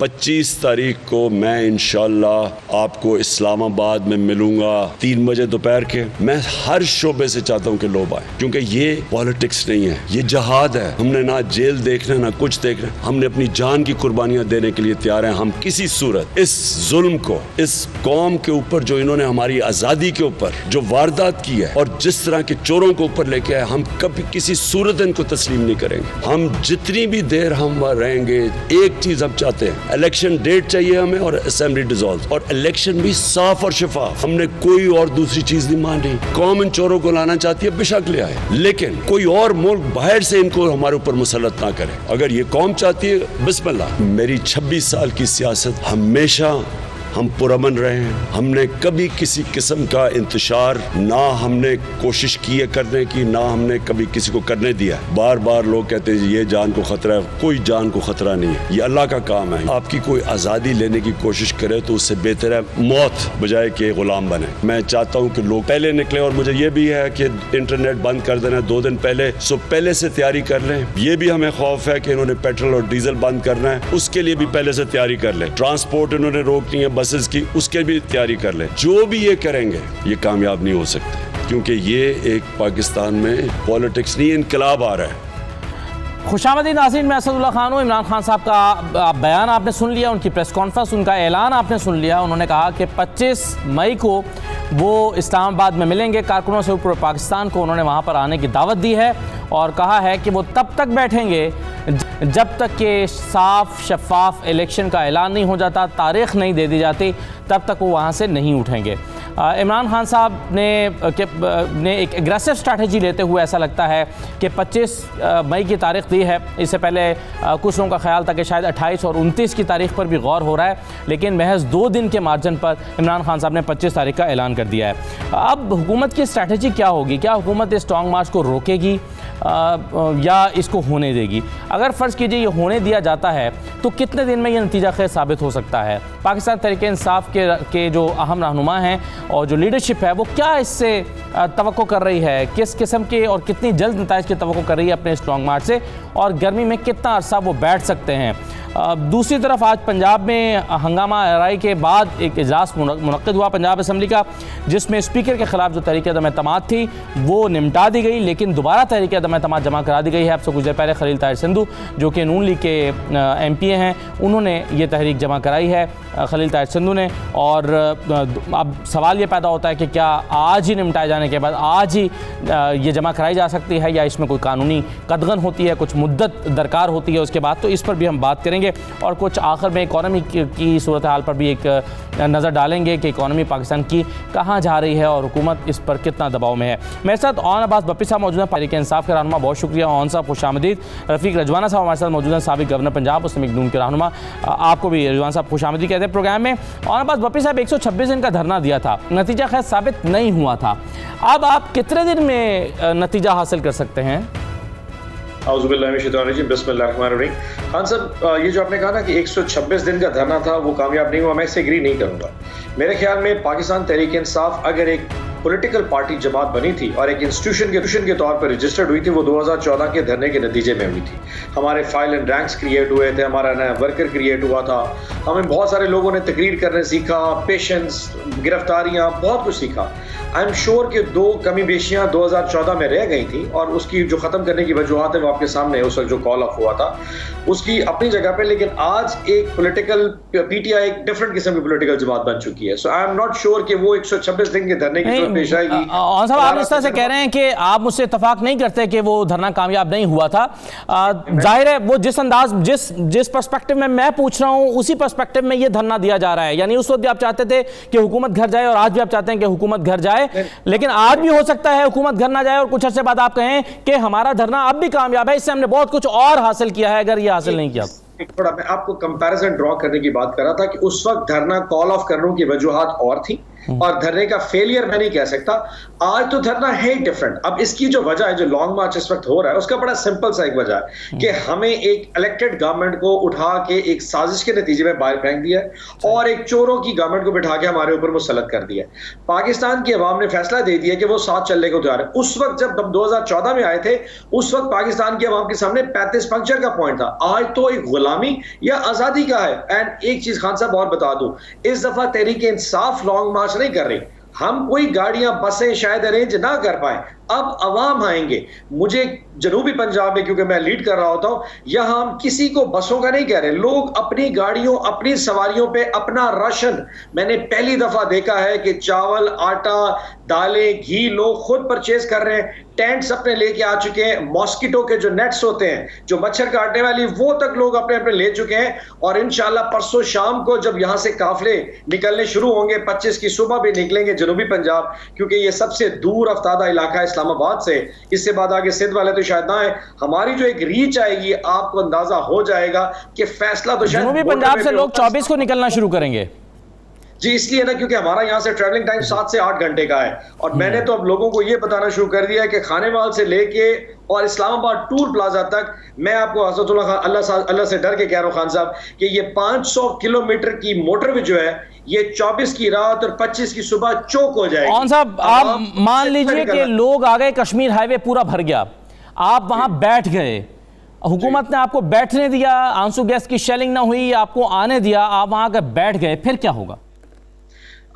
25 तारीख को मैं इंशाअल्लाह आपको इस्लामाबाद में मिलूंगा 3 बजे दोपहर के। मैं हर शोबे से चाहता हूँ कि लोग आए, क्योंकि ये पॉलिटिक्स नहीं है, ये जहाद है। हमने ना जेल देखना ना कुछ देखना, हमने अपनी जान की कुर्बानियां देने के लिए तैयार हैं। हम किसी सूरत इस जुल्म को, इस कौम के ऊपर जो इन्होंने हमारी आजादी के ऊपर जो वारदात की है और जिस तरह के चोरों को ऊपर लेके आए, हम कभी किसी सूरत इनको तस्लीम नहीं करेंगे। हम जितनी भी देर हम वहां रहेंगे, एक चीज हम चाहते हैं, इलेक्शन डेट चाहिए हमें और असेंबली डिसॉल्व, और इलेक्शन भी साफ और शफाफ। हमने कोई और दूसरी चीज नहीं मानी। कौम इन चोरों को लाना चाहती है, बेशक ले आए, लेकिन कोई और मुल्क बाहर से इनको हमारे ऊपर मुसल्लत ना करे। अगर ये कौम चाहती है, बिस्मिल्लाह। मेरी 26 साल की सियासत हमेशा हम पुरअमन रहे हैं। हमने कभी किसी किस्म का इंतशार ना हमने कोशिश की है करने की, ना हमने कभी किसी को करने दिया। बार बार लोग कहते हैं ये जान को खतरा है, कोई जान को खतरा नहीं है, ये अल्लाह का काम है। आपकी कोई आज़ादी लेने की कोशिश करे तो उससे बेहतर है मौत बजाय के गुलाम बने। मैं चाहता हूँ कि लोग पहले निकले, और मुझे ये भी है कि इंटरनेट बंद कर देना 2 दिन पहले, सो पहले से तैयारी कर लें। ये भी हमें खौफ है कि इन्होंने पेट्रोल और डीजल बंद करना है, उसके लिए भी पहले से तैयारी कर लें। ट्रांसपोर्ट इन्होंने रोकनी है बसेस की, उसके भी तैयारी कर ले। जो भी ये करेंगे ये कामयाब नहीं हो सकते, क्योंकि ये एक पाकिस्तान में पॉलिटिक्स नहीं, इनकलाब आ रहा है। खुशामदीद नाज़रीन, मैं असदुल्लाह खान हूँ। इमरान खान साहब का बयान आपने सुन लिया, उनकी प्रेस कॉन्फ्रेंस, उनका ऐलान आपने सुन लिया। उन्होंने कहा कि 25 मई को वो इस्लामाबाद में मिलेंगे कारकुनों से पूरे पाकिस्तान को। उन्होंने वहाँ पर आने की दावत दी है और कहा है कि वो तब तक बैठेंगे जब तक कि साफ शफाफ इलेक्शन का ऐलान नहीं हो जाता, तारीख़ नहीं दे दी जाती, तब तक वो वहाँ से नहीं उठेंगे। इमरान खान साहब ने एक एग्रेसिव स्ट्रैटेजी लेते हुए ऐसा लगता है कि 25 मई की तारीख़ दी है। इससे पहले कुछ लोगों का ख्याल था कि शायद 28 और 29 की तारीख़ पर भी गौर हो रहा है, लेकिन महज 2 दिन के मार्जिन पर इमरान खान साहब ने 25 तारीख़ का ऐलान कर दिया है। अब हुकूमत की स्ट्रैटेजी क्या होगी? क्या हुकूमत इस स्ट्रॉन्ग मार्च को रोकेगी या इसको होने देगी? अगर फ़र्ज़ कीजिए ये होने दिया जाता है तो कितने दिन में ये नतीजा खैर साबित हो सकता है? पाकिस्तान तहरीक इंसाफ के जो अहम रहनुमा हैं और जो लीडरशिप है वो क्या इससे तवक्को कर रही है? किस किस्म के और कितनी जल्द नताइज की तवक्को कर रही है अपने स्ट्रॉन्ग मार्च से, और गर्मी में कितना अरसा वो बैठ सकते हैं? दूसरी तरफ आज पंजाब में हंगामा आराई के बाद एक इजलास मुनक्किद हुआ पंजाब असम्बली का, जिसमें स्पीकर के ख़िलाफ़ जो तहरीक अदम एतमाद थी वो निमटा दी गई, लेकिन दोबारा तहरीक अदम एतमाद जमा करा दी गई है। आपसे कुछ देर पहले खलील ताहिर सिंधु जो कि नून लीग के MP हैं, उन्होंने ये तहरीक जमा कराई है, खलील ताहिर सिंधु ने। और अब सवाल ये पैदा होता है कि क्या आज ही निमटाए जाने के बाद आज ही ये जमा कराई जा सकती है, या इसमें कोई कानूनी कदगन होती है, कुछ मुद्दत दरकार होती है उसके बाद? तो इस पर भी हम बात करेंगे, और कुछ आखिर में इकॉनमी की सूरत हाल पर भी एक नज़र डालेंगे कि इकॉनमी पाकिस्तान की कहाँ जा रही है और हुकूमत इस पर कितना दबाव में है। मेरे साथ ओन अब्बास बप्पी साहब मौजूद हैं, तहरीक इंसाफ के रहनुमा, बहुत शुक्रिया ओन साहब, खुशामदीद। रफ़ीक रजवाना साहब हमारे साथ मौजूद हैं, साबिक गवर्नर पंजाब, मुस्लिम लीग नून के रहनुमा, आपको भी रजवाना साहब खुशामदीद कहते हैं प्रोग्राम में। ओन अब्बास बप्पी साहब 126 दिन का धरना दिया था, नतीजा खैर साबित नहीं हुआ था। अब आप कितने दिन में नतीजा हासिल कर सकते हैं? खान साहब, ये जो आपने कहा ना कि 126 दिन का धरना था वो कामयाब नहीं हुआ, मैं इससे एग्री नहीं करूंगा। मेरे ख्याल में पाकिस्तान तहरीक इंसाफ अगर एक पॉलिटिकल पार्टी जमात बनी थी और एक इंस्टीट्यूशन के तौर पर रजिस्टर्ड हुई थी, वो 2014 के धरने के नतीजे में हुई थी। हमारे फाइल एंड रैंक्स क्रिएट हुए थे, हमारा नया वर्कर क्रिएट हुआ था, हमें बहुत सारे लोगों ने तकरीर करने सीखा, पेशेंस, गिरफ्तारियां, बहुत कुछ सीखा। आई एम श्योर कि 2 कमी बेशियां 2014 में रह गई थी, और उसकी जो ख़त्म करने की वजूहत है वो आपके सामने है। उस वक्त जो कॉल ऑफ हुआ था उसकी अपनी जगह पे, लेकिन आज एक पॉलिटिकल PTI एक डिफरेंट किस्म की पॉलिटिकल जमात बन चुकी है। सो आई एम नॉट श्योर कि वो 126 दिन के धरने की पेश आएगी। साहब, आप इस तरह से कह रहे हैं कि आप मुझसे इत्तफाक नहीं करते कि वो धरना कामयाब नहीं हुआ था। जाहिर है वो जिस पर्सपेक्टिव में मैं पूछ रहा हूँ उसी पर्सपेक्टिव में ये धरना दिया जा रहा है। यानी उस वक्त भी आप चाहते थे कि हुकूमत घर जाए और आज भी आप चाहते हैं कि हुकूमत घर जाए, लेकिन आज भी हो सकता है हुकूमत घर ना जाए और कुछ अर्से बाद आप कहें कि हमारा धरना अब भी कामयाब है, इससे हमने बहुत कुछ और हासिल किया है, अगर ये हासिल नहीं किया। थोड़ा मैं आपको कंपैरिजन ड्रॉ करने की बात कर रहा था कि उस वक्त धरना कॉल ऑफ करने की वजूहत और थी, और धरने का फेलियर मैं नहीं कह सकता। आज तो धरना है ही डिफरेंट। अब इसकी जो वजह है, जो लॉन्ग मार्च इस वक्त हो रहा है, उसका बड़ा सिंपल सा एक वजह है कि हमें एक इलेक्टेड गवर्नमेंट को उठा के एक साजिश के नतीजे में बाहर फेंक दिया है और एक चोरों की गवर्नमेंट को बिठा के हमारे ऊपर मुसल्लत कर दिया है। पाकिस्तान की अवाम ने फैसला दे दिया कि वो साथ चलने को तैयार है। उस वक्त जब हम 2014 में आए थे, उस वक्त पाकिस्तान की अवाम के सामने 35 पंक्चर का पॉइंट था। आज तो एक गुलामी या आजादी का है। एंड एक चीज खान साहब और बता दूं, इस दफा तहरीक इंसाफ लॉन्ग मार्च नहीं कर रही। हम कोई गाड़ियां बसें शायद अरेंज ना कर पाए, अब अवाम आएंगे। मुझे जनूबी पंजाब में, क्योंकि मैं लीड कर रहा होता हूं, यहां हम किसी को बसों का नहीं कह रहे, लोग अपनी गाड़ियों अपनी सवारियों पे अपना राशन, मैंने पहली दफा देखा है कि चावल, आटा, दालें, घी लोग खुद परचेज कर रहे हैं। टेंट्स अपने लेके आ चुके हैं। मॉस्किटो के जो नेट्स होते हैं, जो मच्छर काटने वाली, वो तक लोग अपने अपने ले चुके हैं। और इंशाल्लाह परसों शाम को जब यहां से काफले निकलने शुरू होंगे, 25 की सुबह भी निकलेंगे जनूबी पंजाब, क्योंकि ये सबसे दूर अफ्तादा इलाका है इस्लामाबाद से। इससे बाद आगे सिंध वाले तो शायद ना आए। हमारी जो एक रीच आएगी, आपको अंदाजा हो जाएगा कि फैसला तो शायद जनूबी पंजाब से लोग 24 को निकलना शुरू करेंगे। जी, इसलिए ना क्योंकि हमारा यहाँ से ट्रैवलिंग टाइम 7 से 8 घंटे का है। और मैंने तो अब लोगों को ये बताना शुरू कर दिया है कि खानेवाल से लेके और इस्लामाबाद टूल प्लाजा तक, मैं आपको हज़रतुल्लाह खान अल्लाह से डर के कह रहा हूँ खान साहब, कि ये 500 किलोमीटर की मोटरवे जो है, ये 24 की रात और 25 की सुबह चौक हो जाएगी। खान साहब, आप मान लीजिए कि लोग आ गए, कश्मीर हाईवे पूरा भर गया, आप वहां बैठ गए, हुकूमत ने आपको बैठने दिया, आंसू गैस की शेलिंग ना हुई, आपको आने दिया, आप वहां आकर बैठ गए, फिर क्या होगा?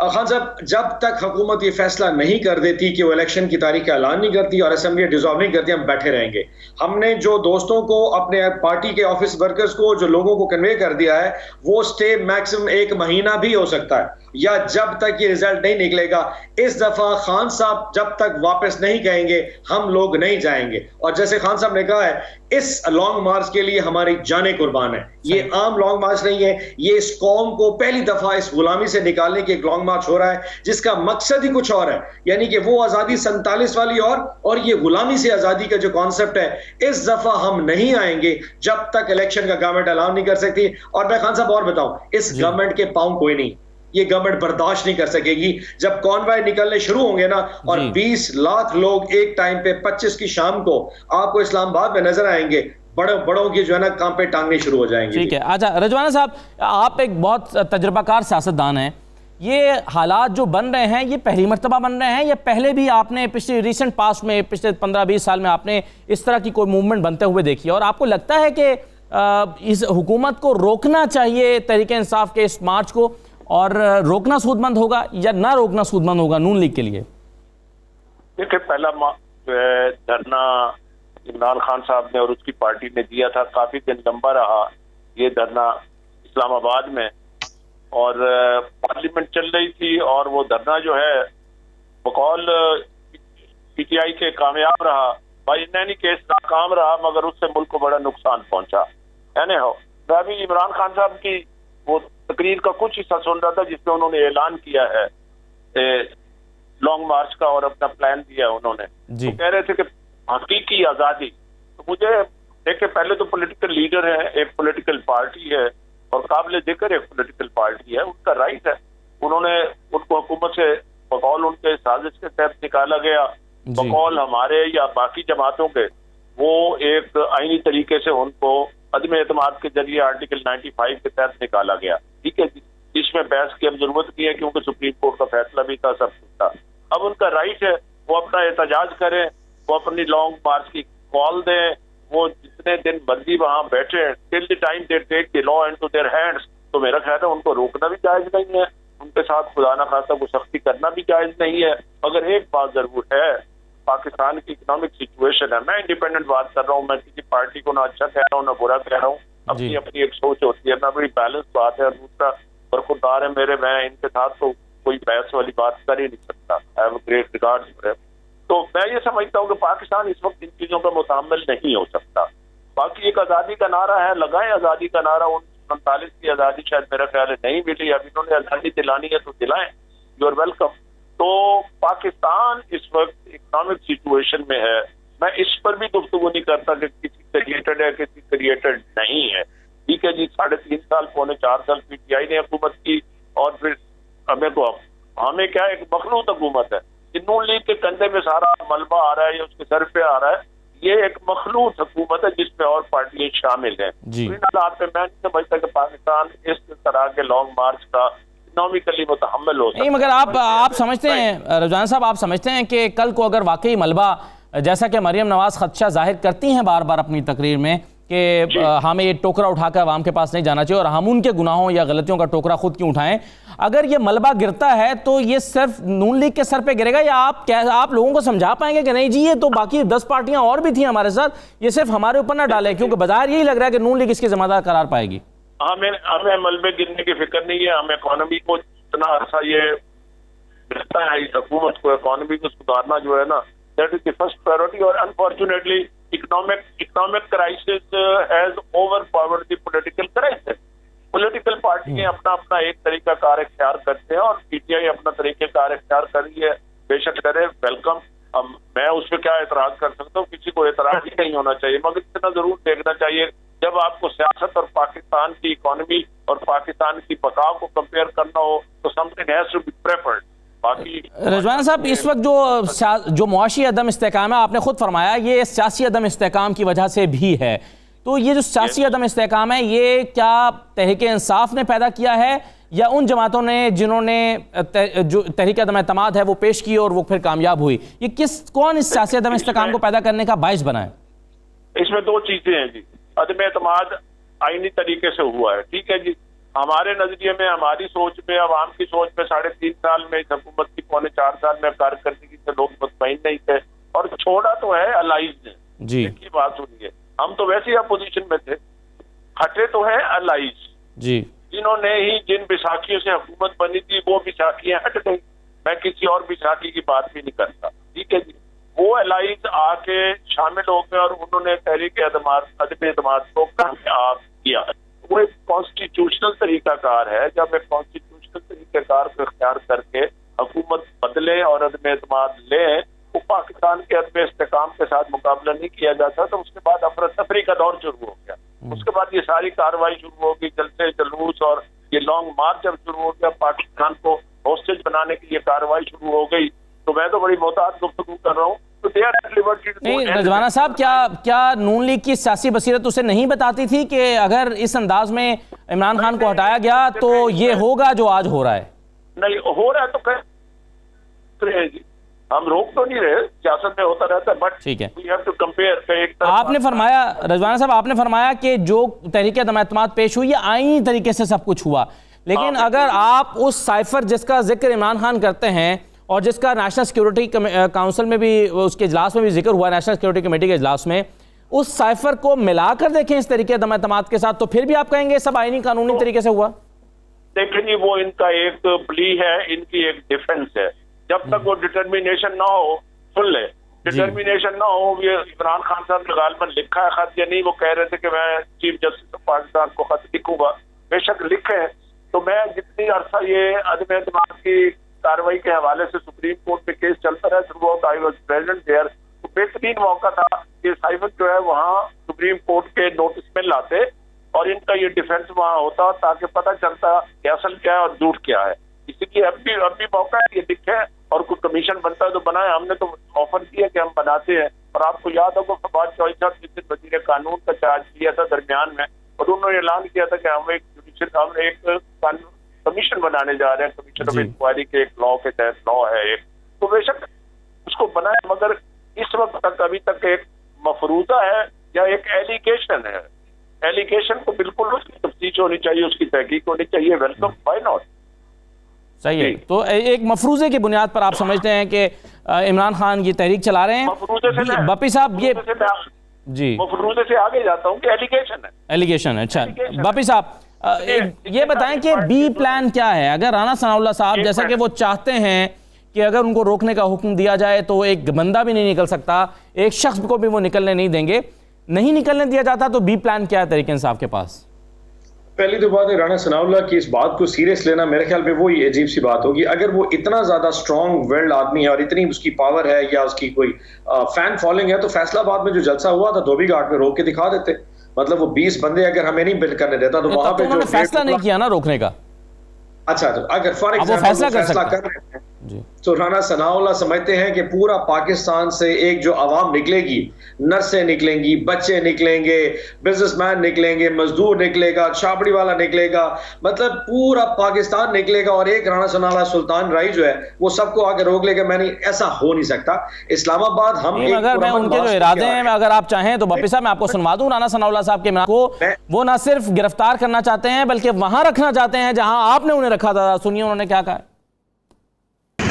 खान साहब, जब तक हुकूमत ये फैसला नहीं कर देती कि वो इलेक्शन की तारीख का ऐलान नहीं करती और असेंबली डिसॉल्व नहीं करती, हम बैठे रहेंगे। हमने जो दोस्तों को, अपने पार्टी के ऑफिस वर्कर्स को, जो लोगों को कन्वे कर दिया है, वो स्टे मैक्सिमम 1 महीना भी हो सकता है, या जब तक ये रिजल्ट नहीं निकलेगा। इस दफा खान साहब जब तक वापस नहीं कहेंगे, हम लोग नहीं जाएंगे। और जैसे खान साहब ने कहा है, इस लॉन्ग मार्च के लिए हमारी जानें कुर्बान है। ये आम लॉन्ग मार्च नहीं है, ये इस कौम को पहली दफा इस गुलामी से निकालने की एक लॉन्ग मार्च हो रहा है, जिसका मकसद ही कुछ और है। यानी कि वो आजादी 47 वाली और ये गुलामी से आजादी का जो कॉन्सेप्ट है, इस दफा हम नहीं आएंगे जब तक इलेक्शन का गवर्नमेंट अलाउ नहीं कर सकती। और मैं खान साहब और बताऊं, इस गवर्नमेंट के पांव कोई नहीं, ये गवर्नमेंट बर्दाश्त नहीं कर सकेगी। जब कॉन्वॉय निकलने शुरू होंगे ना, और 20 लाख लोग एक टाइम पे 25 की शाम को आपको इस्लामाबाद में नजर आएंगे, बड़ों की जो है ना कांपे टांगने शुरू हो जाएंगे। ठीक है। अच्छा रजवाना साहब, आप एक बहुत तजर्बाकार सियासतदान हैं, ये हालात जो बन रहे हैं, ये पहली मर्तबा बन रहे हैं या पहले भी आपने पिछले रिसेंट पास्ट में, पिछले 15-20 साल में आपने इस तरह की कोई मूवमेंट बनते हुए देखी? और आपको लगता है कि इस हुकूमत को रोकना चाहिए तहरीक इंसाफ के इस मार्च को, और रोकना सूदमंद होगा या ना रोकना सूदमंद होगा नून लीग के लिए? देखिए, पहला धरना इमरान खान साहब ने और उसकी पार्टी ने दिया था, काफी दिन लंबा रहा ये धरना इस्लामाबाद में, और पार्लियामेंट चल रही थी, और वो धरना जो है बकौल पीटीआई के कामयाब रहा। भाई नैनी केस नाकाम रहा, मगर उससे मुल्क को बड़ा नुकसान पहुंचा। यानी हो, मैं अभी इमरान खान साहब की वो तकरीर का कुछ हिस्सा सुन रहा था जिसमें उन्होंने ऐलान किया है लॉन्ग मार्च का और अपना प्लान दिया उन्होंने। तो कह रहे थे कि हकीकी आजादी, तो मुझे देखिए, पहले तो पॉलिटिकल लीडर है, एक पॉलिटिकल पार्टी है और काबिल जिक्र एक पॉलिटिकल पार्टी है, उनका राइट है। उन्होंने उनको हुकूमत से बकौल उनके साजिश के तहत निकाला गया, बकौल हमारे या बाकी जमातों के, वो एक आईनी तरीके से उनको अदम एतमाद के जरिए आर्टिकल 95 के तहत निकाला गया। ठीक है, इसमें बहस की अब जरूरत नहीं है क्योंकि सुप्रीम कोर्ट का फैसला भी था, सब कुछ था। अब उनका राइट है, वो अपना एहतजाज करें, वो अपनी लॉन्ग मार्च की कॉल दें, वो जितने दिन मर्जी वहां बैठे, till the time they take the law into their hands. तो मेरा ख्याल है उनको रोकना भी जायज नहीं है, उनके साथ खुदा ना खासा वो सख्ती करना भी जायज नहीं है। मगर एक बात जरूर है, पाकिस्तान की इकोनॉमिक सिचुएशन है, मैं इंडिपेंडेंट बात कर रहा हूँ, मैं किसी पार्टी को ना अच्छा कह रहा हूँ ना बुरा कह रहा हूँ, अपनी अपनी एक सोच होती है, ना बड़ी बैलेंस बात है। और दूसरा बरखुरदार है मेरे, मैं इनके साथ तो कोई बहस वाली बात कर ही नहीं सकता। I have great regards for him. तो मैं ये समझता हूँ कि पाकिस्तान इस वक्त इन चीजों पर मुतामिल नहीं हो सकता। बाकी एक आजादी का नारा है, लगाएं आजादी का नारा। 1947 की आजादी शायद मेरा ख्याल है नहीं मिली, अब इन्होंने आजादी दिलानी है तो दिलाएं, यू आर वेलकम। तो पाकिस्तान इस वक्त इकोनॉमिक सिचुएशन में है, मैं इस पर भी गुफ्तगू नहीं करता कि किसी क्रिएटेड है किसी क्रिएटेड नहीं है। ठीक है जी, 3.5 साल 4.5 साल पीटीआई ने हुकूमत की, और फिर हमें को हमें क्या एक मखलूत हुकूमत है, नून लीग के कंधे में सारा मलबा आ रहा है या उसके सर पे आ रहा है, ये एक मखलूत हुकूमत है जिसमें और पार्टियां शामिल हैं। जी। इन हालात पे मैं नहीं समझता कि पाकिस्तान इस तरह के लॉन्ग मार्च का इकोनॉमिकली मुतहम्मिल हो सकता है। नहीं, मगर आप समझते हैं रमजान साहब, आप समझते हैं कि कल को अगर वाकई मलबा, जैसा कि मरियम नवाज खदशा जाहिर करती हैं बार बार अपनी तकरीर में कि हमें ये टोकरा उठाकर अवाम के पास नहीं जाना चाहिए और हम उनके गुनाहों या गलतियों का टोकरा खुद क्यों उठाएं, अगर ये मलबा गिरता है तो ये सिर्फ नून लीग के सर पे गिरेगा या आप लोगों को समझा पाएंगे कि नहीं जी ये तो बाकी 10 पार्टियां और भी थी हमारे साथ, ये सिर्फ हमारे ऊपर ना डालें, क्योंकि बाजार यही लग रहा है कि नून लीग इसकी जिम्मेदार करार पाएगी। हमें मलबे गिरने की फिक्र नहीं है, हमें इकोनॉमी को इतना अर्सा ये मिलता है, इस हुकूमत को इकोनॉमी को सुधारना जो है ना, that is the first priority. और unfortunately economic crisis has overpowered the political crisis. Political पार्टियां अपना अपना एक तरीका कार इख्तियार करते हैं और पीटीआई अपना तरीके कार इख्तियार कर रही है, बेशक करे, वेलकम। मैं उस पर क्या एतराज कर सकता हूँ, किसी को एतराज ही नहीं होना चाहिए, मगर इतना जरूर देखना चाहिए जब आपको सियासत और पाकिस्तान की इकोनॉमी और पाकिस्तान की बका को कंपेयर करना हो तो something has to be preferred. बाकी रिजवान साहब, इस वक्त जो मुआशी अदम इस्तेकाम है, आपने खुद फरमाया ये सियासी अदम इस्तेकाम की वजह से भी है, तो ये जो सियासी अदम इस्तेकाम है ये क्या तहरीक इंसाफ ने पैदा किया है या उन जमातों ने जिन्होंने जो तहरीक अदम एतमाद है वो पेश की और वो फिर कामयाब हुई, ये कौन इस सियासी अदम इस्तेकाम को पैदा करने का बाइस बना है? इसमें दो चीजें हैं जी। अदम एतमाद आईनी तरीके से हुआ है, ठीक है जी। हमारे नजरिए में, हमारी सोच में, अवाम की सोच में 3.5 साल में इस हुकूमत की 4.25 साल में कारकर्दगी से लोग मुतमईन नहीं थे और छोड़ा तो है अलाइज ने जी की बात सुनिए। हम तो वैसे ही अपोजिशन में थे, हटे तो है अलाइज जी, जिन्होंने ही जिन बैसाखियों से हुकूमत बनी थी वो बैसाखियां हट गई। मैं किसी और बैसाखी की बात भी नहीं करता, ठीक है जी। वो अलाइज आके शामिल हो गए और उन्होंने तहरीक अदम एतमाद को कामयाब किया। वो एक कॉन्स्टिट्यूशनल तरीकाकार है, जब एक कॉन्स्टिट्यूशनल तरीकाकार को इख्तियार करके हुकूमत बदले और अदम एतमाद ले, वो पाकिस्तान के अदम इस्तेकाम के साथ मुकाबला नहीं किया जाता। तो उसके बाद अफरा तफरी का दौर शुरू हो गया, उसके बाद ये सारी कार्रवाई शुरू होगी, जलसे जुलूस और ये लॉन्ग मार्च जब शुरू हो गया, पाकिस्तान को होस्टेज बनाने की ये कार्रवाई शुरू हो गई। तो मैं तो बड़ी मोहतात गुफ्तगू कर रहा हूँ। तो they are at liberty to नहीं रजवाना साहब, क्या नून लीग की सियासी बसीरत उसे नहीं बताती थी कि अगर इस अंदाज में इमरान खान को हटाया गया तो ये होगा जो आज हो रहा है? नहीं हो रहा है तो कर हम रोक तो नहीं रहे, सियासत में होता रहता है, बट ठीक है, वी हैव टू कंपेयर। आपने फरमाया रजवाना साहब, आपने फरमाया कि जो तहरीक अदम एतमाद पेश हुई, आईनी तरीके से सब कुछ हुआ, लेकिन अगर आप उस साइफर जिसका जिक्र इमरान खान करते हैं और जिसका नेशनल सिक्योरिटी काउंसिल में भी, उसके इजलास में भी जिक्र हुआ, नेशनल सिक्योरिटी कमेटी के इजलास में, उस साइफर को मिलाकर देखें इस तरीके अदम एतमाद के साथ, तो फिर भी आप कहेंगे सब आईनी कानूनी तरीके से हुआ? देखेंगे, वो इनका एक प्ली है, इनकी एक डिफेंस है। जब तक वो डिटर्मिनेशन ना हो, सुन ले, डिटर्मिनेशन ना हो, ये इमरान खान साहब ने गालबन लिखा है खत या नहीं, वो कह रहे थे कि मैं चीफ जस्टिस ऑफ पाकिस्तान को खत लिखूंगा, बेशक लिखे। तो मैं जितनी अरसा ये अदम एतमाद की कार्रवाई के हवाले से सुप्रीम कोर्ट में केस चलता रहा, throughout I was present there, तो बेहतरीन मौका था कि साइफर जो है वहाँ सुप्रीम कोर्ट के नोटिस में लाते और इनका ये डिफेंस वहाँ होता ताकि पता चलता कि असल क्या है और झूठ क्या है। इसी अब भी मौका है, ये दिखे और कोई कमीशन बनता है तो बनाए। हमने तो ऑफर किया कि हम बनाते हैं, और आपको याद होगा फवाद चौधरी साहब जिस दिन वजीर कानून का चार्ज किया था दरमियान में, और उन्होंने ऐलान किया था कि हम एक कमीशन बनाने जा रहे हैं, कमीशन ऑफ इंक्वायरी के एक लॉ के तहत लॉ है एक, तो बेशक उसको बनाए, मगर इस वक्त तक अभी तक एक मफरूजा है या एक एलिगेशन है। एलिगेशन को बिल्कुल उसकी तफ्तीश होनी चाहिए, उसकी तहकीक होनी चाहिए, वेलकम, व्हाई नॉट। सही है। तो एक मफरूजे की बुनियाद पर आप समझते हैं कि इमरान खान ये तहरीक चला रहे हैं? बपी साहब, ये जी मफरूजे से आगे जाता हूँ कि एलिगेशन है। एलिगेशन है, अच्छा। बपी साहब, ये बताएं कि बी प्लान क्या है अगर राना सनाउल्लाह साहब, जैसा कि वो चाहते हैं कि अगर उनको रोकने का हुक्म दिया जाए तो एक बंदा भी नहीं निकल सकता, एक शख्स को भी वो निकलने नहीं देंगे, नहीं निकलने दिया जाता, तो बी प्लान क्या है तहरीक इंसाफ के पास? पहली तो बात है, राना सनाउल्लाह की इस बात को सीरियस लेना मेरे ख्याल में वही अजीब सी बात होगी। अगर वो इतना ज्यादा स्ट्रॉन्ग विल्ड आदमी है और इतनी उसकी पावर है या उसकी कोई फैन फॉलोइंग है, तो फैसलाबाद में जो जलसा हुआ था धोबी घाट में रोक के दिखा देते। मतलब वो 20 बंदे अगर हमें नहीं बिल करने देता तो वहां पे जो फैसला नहीं किया ना रोकने का। अच्छा, तो अगर फॉर एग्जाम्पल फैसला कर रहे हैं जी। तो राना सनाउल्लाह समझते हैं कि पूरा पाकिस्तान से एक जो आवाम निकलेगी, नर्सें निकलेंगी, बच्चे निकलेंगे, बिजनेसमैन निकलेंगे, मजदूर निकलेगा, छाबड़ी वाला निकलेगा, मतलब पूरा पाकिस्तान निकलेगा और एक राना सनाउल्लाह सुल्तान राय जो है वो सबको आके रोक लेगा। मैंने ऐसा हो नहीं सकता। इस्लामाबाद हम अगर मैं उनके जो इरादे हैं, अगर आप चाहें तो बप्पी साहब मैं आपको सुनवा दूं। राना सनाउल्लाह साहब के इमरान को वो ना सिर्फ गिरफ्तार करना चाहते हैं बल्कि वहां रखना चाहते हैं जहां आपने उन्हें रखा था। सुनिए उन्होंने क्या कहा।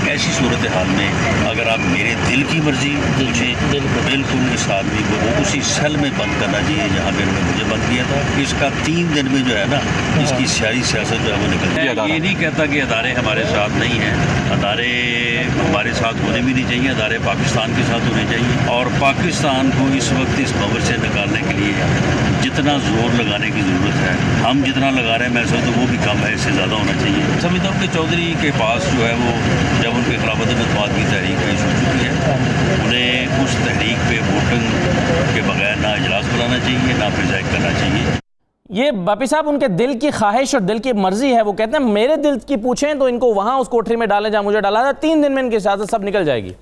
ऐसी सूरत हाल में अगर आप मेरे दिल की मर्जी पूछें, बिल्कुल इस आदमी को उसी सेल में बंद करना चाहिए जहाँ पे उन्होंने मुझे बंद किया था। इसका 3 दिन में जो है ना, इसकी सारी सियासत जो है वो निकल गई। ये नहीं कहता कि अदारे हमारे साथ नहीं हैं, अदारे हमारे साथ होने भी नहीं चाहिए, अदारे पाकिस्तान के साथ होने चाहिए। और पाकिस्तान को इस वक्त इस भंवर से निकालने के लिए जितना जोर लगाने की ज़रूरत है, हम जितना लगा रहे हैं मैं समझता हूँ वो भी कम है, इससे ज़्यादा होना चाहिए। समझता हूँ कि चौधरी के पास जो है वो जब उनके खिलाफ अदम की तहरीक शुरू हो चुकी है, उन्हें उस तहरीक पे वोटिंग के बगैर ना इजलास बुलाना चाहिए, ना प्रिजाइड करना चाहिए। ये बापी साहब उनके दिल की ख्वाहिश और दिल की मर्जी है। वो कहते हैं मेरे दिल की पूछें तो इनको वहां उस कोठरी में डालें जहां मुझे डाला था, 3 दिन में इनकी इजाजत सब निकल जाएगी।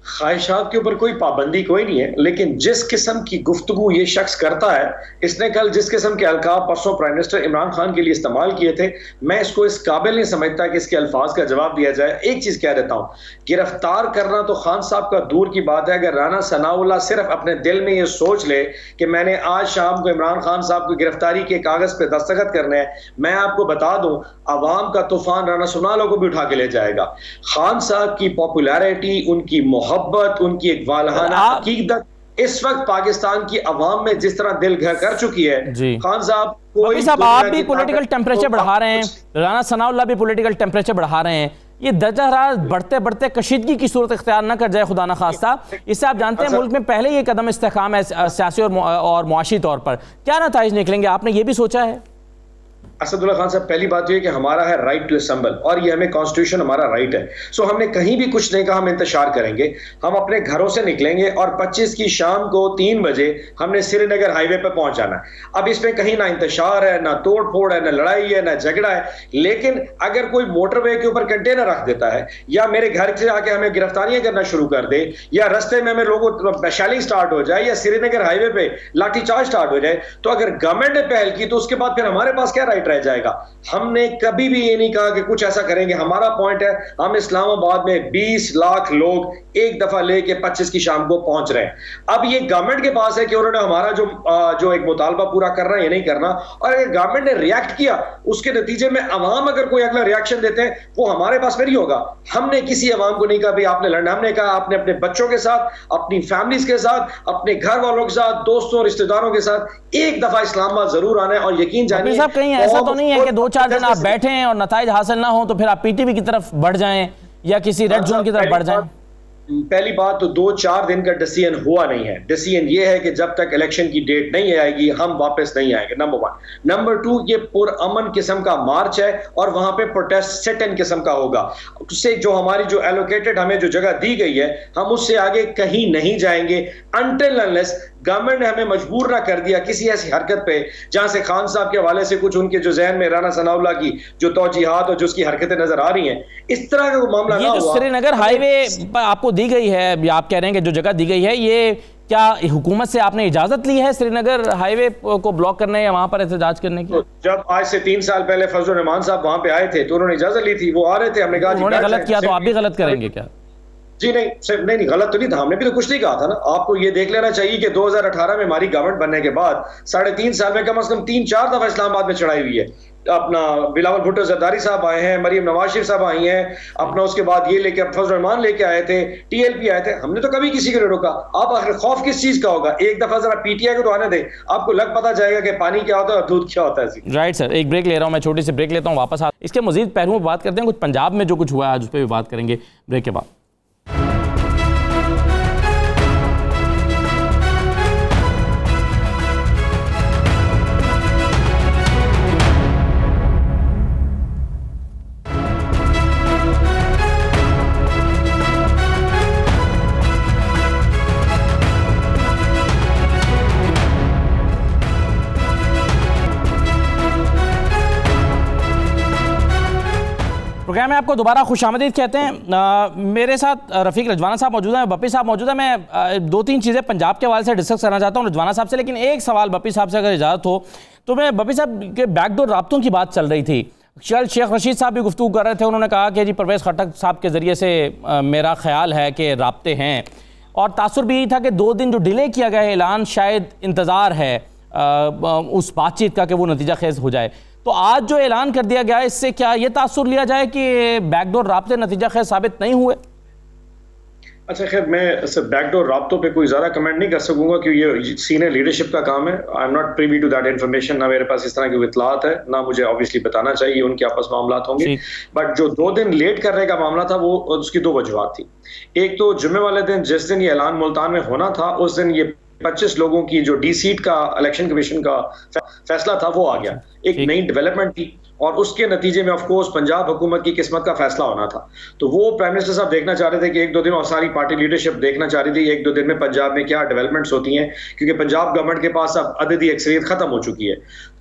ख्वाहिशात के ऊपर कोई पाबंदी कोई नहीं है, लेकिन जिस किस्म की गुफ्तगू ये शख्स करता है, इसने कल जिस किस्म के अलकाब परसों प्राइम मिनिस्टर इमरान खान के लिए इस्तेमाल किए थे, मैं इसको इस काबिल नहीं समझता कि इसके अल्फाज का जवाब दिया जाए। एक चीज कह देता हूं, गिरफ्तार करना तो खान साहब का दूर की बात है। अगर राना सनाउल्लाह सिर्फ अपने दिल में ये सोच ले कि मैंने आज शाम को इमरान खान साहब की गिरफ्तारी के कागज पे दस्तखत करने हैं, मैं आपको बता दूं अवाम का तूफान राना सनाउल्लाह को भी उठा के ले जाएगा। खान साहब की पॉपुलैरिटी, उनकी मोहब्बत, उनकी एक वालहाना अकीदत इस वक्त पाकिस्तान की अवाम में जिस तरह दिल घर कर चुकी है। खान साहब कोई साहब आप भी पॉलिटिकल टेम्परेचर बढ़ा रहे हैं, राना सनाउल्लाह भी पॉलिटिकल टेम्परेचर बढ़ा रहे हैं। ये दर्जा हरारत बढ़ते बढ़ते कशीदगी की सूरत इख्तियार न कर जाए खुदा न खास्ता। इससे आप जानते हैं मुल्क में पहले ये कदम इस्तेहकाम है सियासी और मुआशी तौर पर, क्या नताइज निकलेंगे आपने ये भी सोचा है? असदुल्ला खान साहब, पहली बात यह कि हमारा है राइट टू असेंबल और ये हमें कॉन्स्टिट्यूशन हमारा राइट है। सो हमने कहीं भी कुछ नहीं कहा हम इंतशार करेंगे, हम अपने घरों से निकलेंगे और 25 की शाम को 3 बजे हमने श्रीनगर हाईवे पर पहुंच जाना है। अब इसमें कहीं ना इंतशार है, ना तोड़ फोड़ है, ना लड़ाई है, ना झगड़ा है। लेकिन अगर कोई मोटरवे के ऊपर कंटेनर रख देता है या मेरे घर से आके हमें गिरफ्तारियां करना शुरू कर दे या रस्ते में हमें लोगों शैलिंग स्टार्ट हो जाए या श्रीनगर हाईवे पे लाठीचार्ज स्टार्ट हो जाए, तो अगर गवर्नमेंट ने पहल की तो उसके बाद फिर हमारे पास क्या राइट रह जाएगा? हमने कभी भी ये नहीं कहा कि कुछ ऐसा करेंगे। हमारा पॉइंट है हम इस्लामाबाद में 20 लाख लोग एक दफा लेके 25 की शाम को पहुंच रहे हैं। अब ये गवर्नमेंट के पास है कि उन्होंने हमारा जो एक मुतालबा पूरा करना है ये नहीं करना, और अगर गवर्नमेंट ने रिएक्ट किया उसके नतीजे में अवाम अगर कोई अगला रिएक्शन देते हैं वो हमारे पास फिर ही होगा। हमने किसी अवाम को नहीं कहा भाई आपने लड़ना, हमने कहा आपने अपने बच्चों के साथ, अपनी फैमिलीज के साथ, अपने घर वालों के साथ, दोस्तों रिश्तेदारों के साथ एक दफा इस्लामाबाद जरूर आना है। और यकीन जानिए साहब कहीं ऐसा तो नहीं है कि 2-4 दिन आप बैठे हैं और नताइज हासिल ना हो तो फिर आप पीटीपी की तरफ बढ़ जाएं या किसी रेड जोन की तरफ बढ़ जाएं? पहली बात तो 2-4 दिन का डिसीजन हुआ नहीं है। डिसीजन ये है कि जब तक इलेक्शन की डेट नहीं आएगी हम वापस नहीं आएंगे, नंबर 1। नंबर 2, ये पुरअमन किस्म का मार्च है और वहां पे प्रोटेस्ट सेट इन किस्म का होगा। उससे जो हमारी जो एलोकेटेड हमें जो जगह दी गई है हम उससे आगे कहीं नहीं जाएंगे अनटिल अनलेस गवर्नमेंट ने हमें मजबूर ना कर दिया किसी ऐसी हरकत पे जहां से खान साहब के हवाले से कुछ उनके जो जहन में राना सनाउल्लाह की जो तौजीहात और जो उसकी हरकतें नजर आ रही हैं, इस तरह का मामला ना हुआ। श्रीनगर हाईवे आपको दी गई है, आप कह रहे हैं कि जो जगह दी गई है, ये क्या हुकूमत से आपने इजाजत ली है श्रीनगर हाईवे को ब्लॉक करने या वहां पर एहतजाज करने की? जब आज से 3 साल पहले फजलुर रहमान साहब वहां पे आए थे तो उन्होंने इजाजत ली थी, वो आ रहे थे, हमने कहा उन्होंने गलत किया तो आप भी गलत करेंगे क्या? जी नहीं सिर्फ नहीं गलत तो नहीं था, हमने भी तो कुछ नहीं कहा था ना। आपको ये देख लेना चाहिए कि 2018 में हमारी गवर्नमेंट बनने के बाद 3.5 साल में कम से कम 3-4 दफा इस्लामाबाद में चढ़ाई हुई है। अपना बिलावल भुट्टो जरदारी साहब आए हैं, मरियम नवाज शरीफ साहब आई हैं, अपना उसके बाद ये लेके फजल रहमान लेके आए थे, टीएलपी आए थे, हमने तो कभी किसी को नहीं रोका। आप आखिर खौफ किस चीज का होगा? एक दफा जरा पीटीआई को तो आने दे, आपको लग पता जाएगा कि पानी क्या होता है और दूध क्या होता है। राइट सर, एक ब्रेक ले रहा हूँ मैं, छोटी सी ब्रेक लेता हूँ, वापस आ इसके मजीद पहलुओं पर बात करते हैं। कुछ पंजाब में जो कुछ हुआ है आज उस पर भी बात करेंगे ब्रेक के बाद। प्रोग्राम में आपको दोबारा खुशामदीद कहते हैं। मेरे साथ रफ़ीक रजवाना साहब मौजूद हैं, बप्पी साहब मौजूद हैं। मैं दो तीन चीज़ें पंजाब के हवाले से डिस्कस करना चाहता हूँ रजवाना साहब से, लेकिन एक सवाल बप्पी साहब से अगर इजाज़त हो तो मैं बप्पी साहब के बैकडोर राब्तों की बात चल रही थी, कल शेख रशीद साहब भी गुफ्तगू कर रहे थे, उन्होंने कहा कि जी परवेज़ खट्टक साहब के ज़रिए से मेरा ख्याल है कि राब्ते हैं, और तासुर भी यही था कि 2 दिन जो डिले किया गया है ऐलान, शायद इंतज़ार है उस बातचीत का कि वो नतीजा खेज हो जाए। तो आज जो ऐलान कर दिया गया है, इससे क्या ये तासुर लिया जाए कि बैकडोर राब्ते नतीजा खेज साबित नहीं हुए? अच्छा खैर, मैं सिर्फ बैकडोर राब्तों पे कोई ज़्यादा कमेंट नहीं कर सकूंगा क्योंकि ये सीनियर लीडरशिप का काम है। I am not privy to that information, ना मेरे पास इस तरह की इतलात है, ना मुझे ऑब्वियसली बताना चाहिए, उनके आपस मामला होंगे। बट जो 2 दिन लेट करने का मामला था, वो उसकी 2 वजूहत थी। एक तो जुम्मे वाले दिन, जिस दिन ये ऐलान मुल्तान में होना था, उस दिन ये 25 लोगों की जो डी सीट का इलेक्शन कमीशन का फैसला था वो आ गया, एक नई डेवलपमेंट थी, और उसके नतीजे में ऑफ कोर्स पंजाब हुकूमत की किस्मत का फैसला होना था। तो वो प्राइम मिनिस्टर साहब देखना चाह रहे थे कि 1-2 दिन, और सारी पार्टी लीडरशिप देखना चाह रही थी 1-2 दिन में पंजाब में क्या डेवलपमेंट्स होती हैं, क्योंकि पंजाब गवर्नमेंट के पास अब अददी अक्सरियत खत्म हो चुकी है।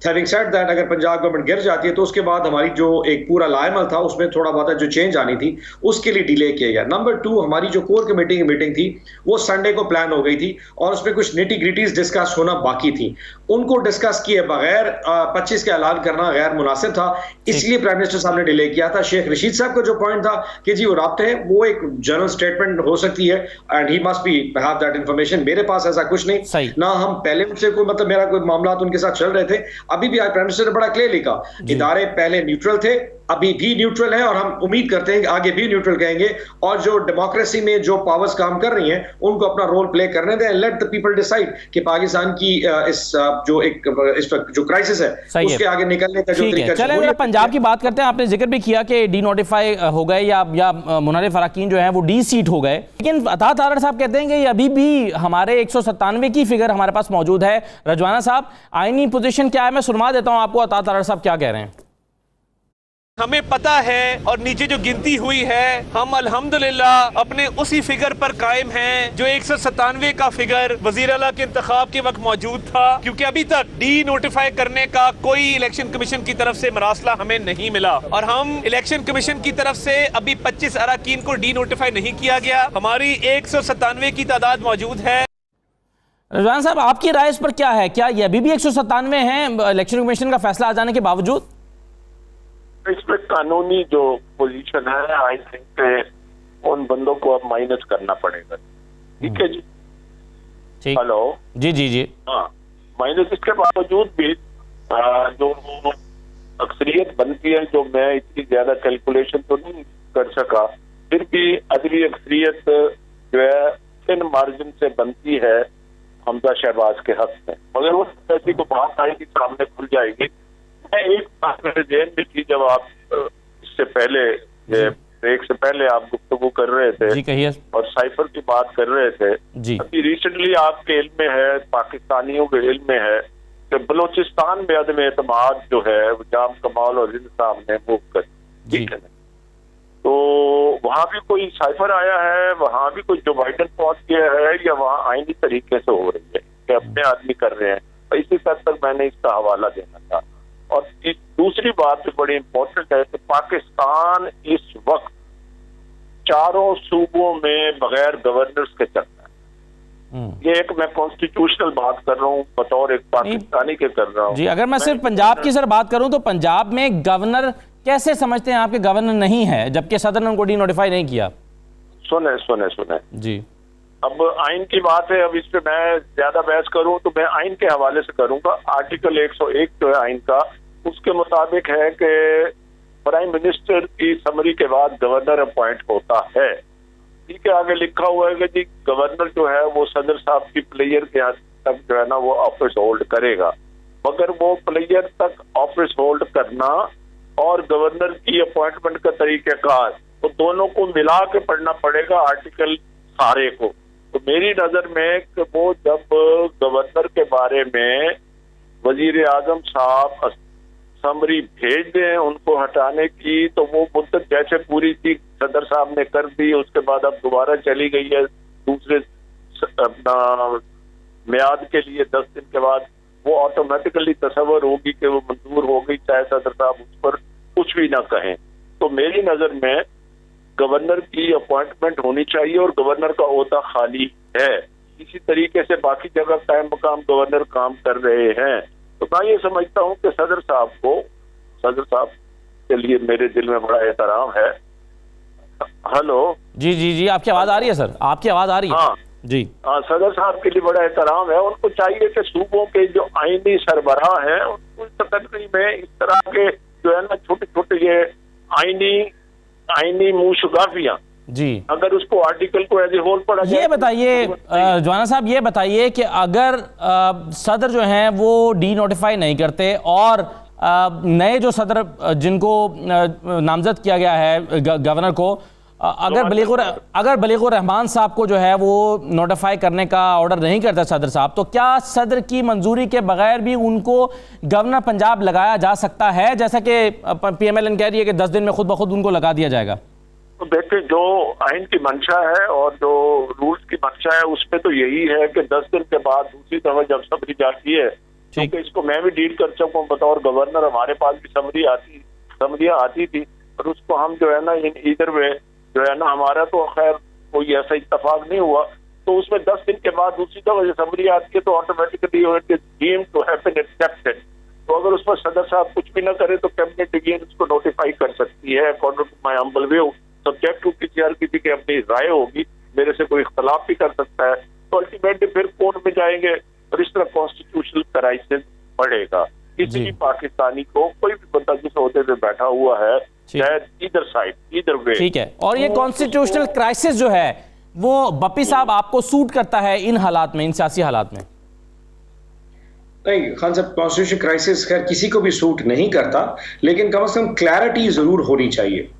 हैविंग सेड दैट, अगर पंजाब गवर्नमेंट गिर जाती है तो उसके बाद हमारी जो एक पूरा लाएमल था उसमें थोड़ा बहुत जो चेंज आनी थी उसके लिए डिले किया गया। नंबर 2, हमारी जो कोर कमेटी की मीटिंग थी वो संडे को प्लान हो गई थी, और उसमें कुछ निटी ग्रिटीज डिस्कस होना बाकी थी। उनको डिस्कस किए बगैर 25 का ऐलान करना गैर मुनासिब था, इसलिए प्राइम मिनिस्टर साहब ने डिले किया था। शेख रशीद साहब का जो पॉइंट था कि जी वो राब्ते हैं, वो एक जनरल स्टेटमेंट हो सकती है, and he must be have that information. मेरे पास ऐसा कुछ नहीं, ना हम पहले उनसे कोई मतलब मेरा कोई मामला उनके साथ चल रहे थे। अभी भी आज प्राइम मिनिस्टर ने बड़ा क्लियर लिखा, इदारे पहले न्यूट्रल थे, अभी भी न्यूट्रल है, और हम उम्मीद करते हैं कि आगे भी न्यूट्रल कहेंगे, और जो डेमोक्रेसी में जो पावर्स काम कर रही हैं उनको अपना रोल प्ले करने दें। लेट द पीपल डिसाइड कि पाकिस्तान की इस वक्त जो क्राइसिस है उसके आगे निकलने का जो तरीका। चलें, पंजाब की बात करते हैं। आपने जिक्र भी किया कि डी नोटिफाई हो गए या मुनारिफ अरकान जो है वो डी सीट हो गए, लेकिन अता तारड़ साहब कहते हैं कि अभी भी हमारे 197 की फिगर हमारे पास मौजूद है। रजवाना साहब, आईनी पोजीशन क्या है? मैं सुनवा देता हूं आपको अता तारड़ साहब क्या कह रहे हैं। हमें पता है, और नीचे जो गिनती हुई है, हम अल्हम्दुलिल्लाह अपने उसी फिगर पर कायम हैं जो 197 का फिगर वजीर आला के इंतखाब के वक्त मौजूद था, क्योंकि अभी तक डी नोटिफाई करने का कोई इलेक्शन कमीशन की तरफ से मरासला हमें नहीं मिला, और हम इलेक्शन कमीशन की तरफ से अभी 25 अरकान को डी नोटिफाई नहीं किया गया। हमारी 197 की तादाद मौजूद है। रजवान साहब, आपकी राय इस पर क्या है? क्या ये अभी भी 197 हैं इलेक्शन कमीशन का फैसला आ जाने के बावजूद? इसमें कानूनी जो पोजीशन है, आई थिंक उन बंदों को अब माइनस करना पड़ेगा। ठीक है जी, हेलो जी जी जी, हाँ, माइनस इसके बावजूद भी जो अक्सरियत बनती है, जो मैं इतनी ज्यादा कैलकुलेशन तो नहीं कर सका, फिर भी अदली अक्सरियत जो है इन मार्जिन से बनती है हमजा शहबाज के हक में, मगर वो ऐसी को बात आएगी सामने खुल जाएगी। एक बात मेरे जेहन में थी, जब आप इससे पहले ब्रेक से पहले आप गुफ्तगू कर रहे थे जी, कहिए, और साइफर की बात कर रहे थे जी। अभी रिसेंटली आपके इल्म में है, पाकिस्तानियों के इल्म में है कि बलोचिस्तान में अदम एतमाद जो है जाम कमाल और जिंद साहब ने मूव कर, ठीक है, तो वहाँ भी कोई साइफर आया है, वहाँ भी कोई जो बाइडन पहुंच गया है, या वहाँ आईनी तरीके से हो रही है कि अपने आदमी कर रहे हैं। इसी हद तक मैंने इसका हवाला देना था। और दूसरी बात भी बड़ी इंपॉर्टेंट है कि पाकिस्तान इस वक्त 4 सूबों में बगैर गवर्नर्स के चल रहा है। ये एक मैं कॉन्स्टिट्यूशनल बात कर रहा हूँ, बतौर एक पाकिस्तानी के कर रहा हूँ जी। अगर मैं सिर्फ पंजाब की सर बात करूँ तो पंजाब में गवर्नर कैसे समझते हैं आपके गवर्नर नहीं है, जबकि सदर ने उनको डी नोटिफाई नहीं किया? सुने जी, अब आइन की बात है, अब इस पे मैं ज्यादा बहस करूं तो मैं आइन के हवाले से करूंगा। आर्टिकल 101 जो है आइन का, उसके मुताबिक है कि प्राइम मिनिस्टर की समरी के बाद गवर्नर अपॉइंट होता है। ठीक है, आगे लिखा हुआ है कि जी गवर्नर जो है वो सदर साहब की प्लेयर के तक जो है ना वो ऑफिस होल्ड करेगा, मगर वो प्लेयर तक ऑफिस होल्ड करना और गवर्नर की अपॉइंटमेंट का तरीक़ाकार, तो दोनों को मिला के पढ़ना पड़ेगा आर्टिकल सारे को। तो मेरी नजर में कि वो जब गवर्नर के बारे में वजीर आजम साहब समरी भेज दें उनको हटाने की, तो वो मुद्दत जैसे पूरी थी सदर साहब ने कर दी, उसके बाद अब दोबारा चली गई है दूसरे अपना मियाद के लिए 10 दिन के बाद, वो ऑटोमेटिकली तस्वर होगी कि वो मंजूर हो गई, चाहे सदर साहब उस पर कुछ भी ना कहें। तो मेरी नजर में गवर्नर की अपॉइंटमेंट होनी चाहिए और गवर्नर का ओहदा खाली है। इसी तरीके से बाकी जगह कायम मकाम गवर्नर काम कर रहे हैं। तो मैं ये समझता हूँ कि सदर साहब के लिए मेरे दिल में बड़ा एहतराम है। हेलो जी जी जी, आपकी आवाज़ आ रही है सर, आपकी आवाज़ आ रही है। हाँ जी हाँ, सदर साहब के लिए बड़ा एहतराम है। उनको चाहिए कि सूबों के जो आईनी सरबराह हैं उनको कंट्री में इस तरह के जो है ना छोटे छोटे ये आईनी मुंशगाफियां, जी, अगर उसको आर्टिकल को एज ए होल पढ़ा जाए। ये बताइए जवाना साहब, ये बताइए कि अगर सदर जो हैं वो डी नोटिफाई नहीं करते और नए जो सदर जिनको नामजद किया गया है गवर्नर को, अगर बलीगुर रहमान साहब को जो है वो नोटिफाई करने का ऑर्डर नहीं करता सदर साहब, तो क्या सदर की मंजूरी के बगैर भी उनको गवर्नर पंजाब लगाया जा सकता है, जैसा कि PMLN कह रही है कि 10 दिन में खुद ब खुद उनको लगा दिया जाएगा? तो देखिए, जो आइन की मंशा है और जो रूल्स की मंशा है उसमें तो यही है कि 10 दिन के बाद दूसरी दफा जब समरी जाती है, क्योंकि इसको मैं भी डील कर सकूँ बतौर गवर्नर, हमारे पास भी समरियाँ आती थी और उसको हम जो है ना इधर वे जो है ना, हमारा तो खैर कोई ऐसा इत्तेफाक नहीं हुआ, तो उसमें 10 दिन के बाद दूसरी दफा समरी आती है तो automatically deemed to have been accepted. तो अगर उसमें सदर साहब कुछ भी ना करे तो कैबिनेट अगेन उसको नोटिफाई कर सकती है according to my humble view, subject to किसी की अपनी राय होगी, मेरे से कोई इख्तलाफ भी कर सकता है। तो अल्टीमेटली फिर कोर्ट में जाएंगे और इस तरह कॉन्स्टिट्यूशनल क्राइसिस बढ़ेगा। किसी भी पाकिस्तानी को कोई भी बंदा जिस ओहदे पे बैठा हुआ है, चाहे इधर साइड इधर वे, ठीक है। और ये कॉन्स्टिट्यूशनल क्राइसिस जो है वो बप्पी साहब आपको सूट करता है इन हालात में, इन सियासी हालात में? नहीं खान साहब, कॉन्स्टिट्यूशन क्राइसिस खैर किसी को भी सूट नहीं करता, लेकिन कम से कम क्लैरिटी जरूर होनी चाहिए।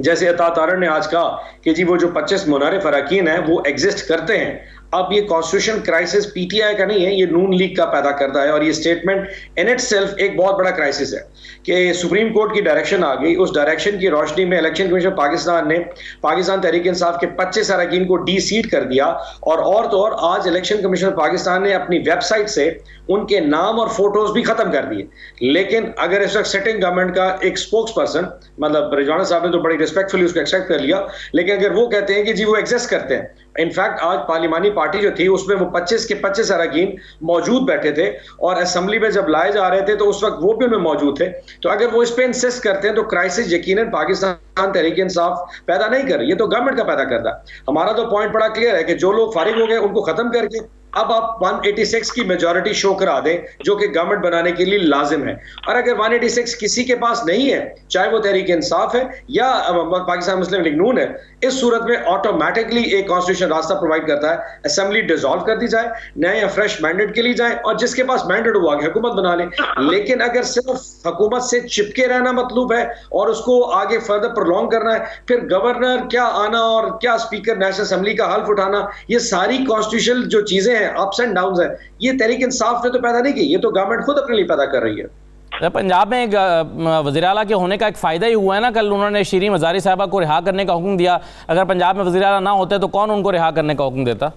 जैसे अता तारण ने आज कहा कि जी वो जो 25 मुनारिफ अरकान हैं वो एग्जिस्ट करते हैं। अब ये कॉन्स्टिट्यूशन क्राइसिस PTI का नहीं है, ये नून लीग का पैदा करता है और ये स्टेटमेंट इन इटसेल्फ एक बहुत बड़ा क्राइसिस है कि सुप्रीम कोर्ट की डायरेक्शन आ गई। उस डायरेक्शन की रोशनी में इलेक्शन कमीशन पाकिस्तान ने पाकिस्तान तहरीक इंसाफ के 25 अरकान को डी-सीट कर दिया और तो और आज इलेक्शन कमीशन पाकिस्तान ने अपनी वेबसाइट से उनके नाम और फोटोज भी खत्म कर दिए। लेकिन अगर इस वक्त सिटिंग गवर्नमेंट का एक स्पोक्स पर्सन, मतलब रिजवाना साहब ने तो बड़ी रिस्पेक्टफुली उसको एक्सेप्ट कर लिया, लेकिन अगर वो कहते हैं कि जी वो एग्जिस्ट करते हैं, इनफैक्ट आज पार्लिमानी पार्टी जो थी उसमें वो 25 के 25 अरकान मौजूद बैठे थे और असेंबली में जब लाए जा रहे थे तो उस वक्त वो भी उनमें मौजूद थे। तो अगर वो इस पे इंसिस्ट करते हैं तो क्राइसिस यकीनन पाकिस्तान तहरीक इंसाफ पैदा नहीं कर रही, ये तो गवर्नमेंट का पैदा करता है। हमारा तो पॉइंट बड़ा क्लियर है कि जो लोग फारिग हो गए उनको खत्म करके अब आप 186 की मेजॉरिटी शो करा दें जो कि गवर्नमेंट बनाने के लिए लाजिम है। और अगर 186 किसी के पास नहीं है, चाहे वो तहरीक इंसाफ है या पाकिस्तान मुस्लिम लीग नून है, इस सूरत में ऑटोमेटिकली एक कॉन्स्टिट्यूशन रास्ता प्रोवाइड करता है, असेंबली डिसॉल्व कर दी जाए, नए या फ्रेश मैंडेट के लिए जाए और जिसके पास मैंडेट हुआ हुकूमत बना ले। लेकिन अगर सिर्फ हुकूमत से चिपके रहना मतलब है और उसको आगे फर्दर प्रोलॉन्ग करना है, फिर गवर्नर क्या आना और क्या स्पीकर नेशनल असेंबली का हल्फ उठाना, ये सारी कॉन्स्टिट्यूशनल जो चीजें अप्स एंड डाउन्स है, ये तहरीक इंसाफ ने तो पैदा नहीं की, ये तो गवर्नमेंट खुद अपने लिए पैदा कर रही है। पंजाब में वज़ीर आला के होने का एक फ़ायदा ही हुआ है ना, कल उन्होंने शीरीन मज़ारी साहबा को रिहा करने का हुक्म दिया। अगर पंजाब में वज़ीर आला ना होते तो कौन उनको रिहा करने का हुक्म देता?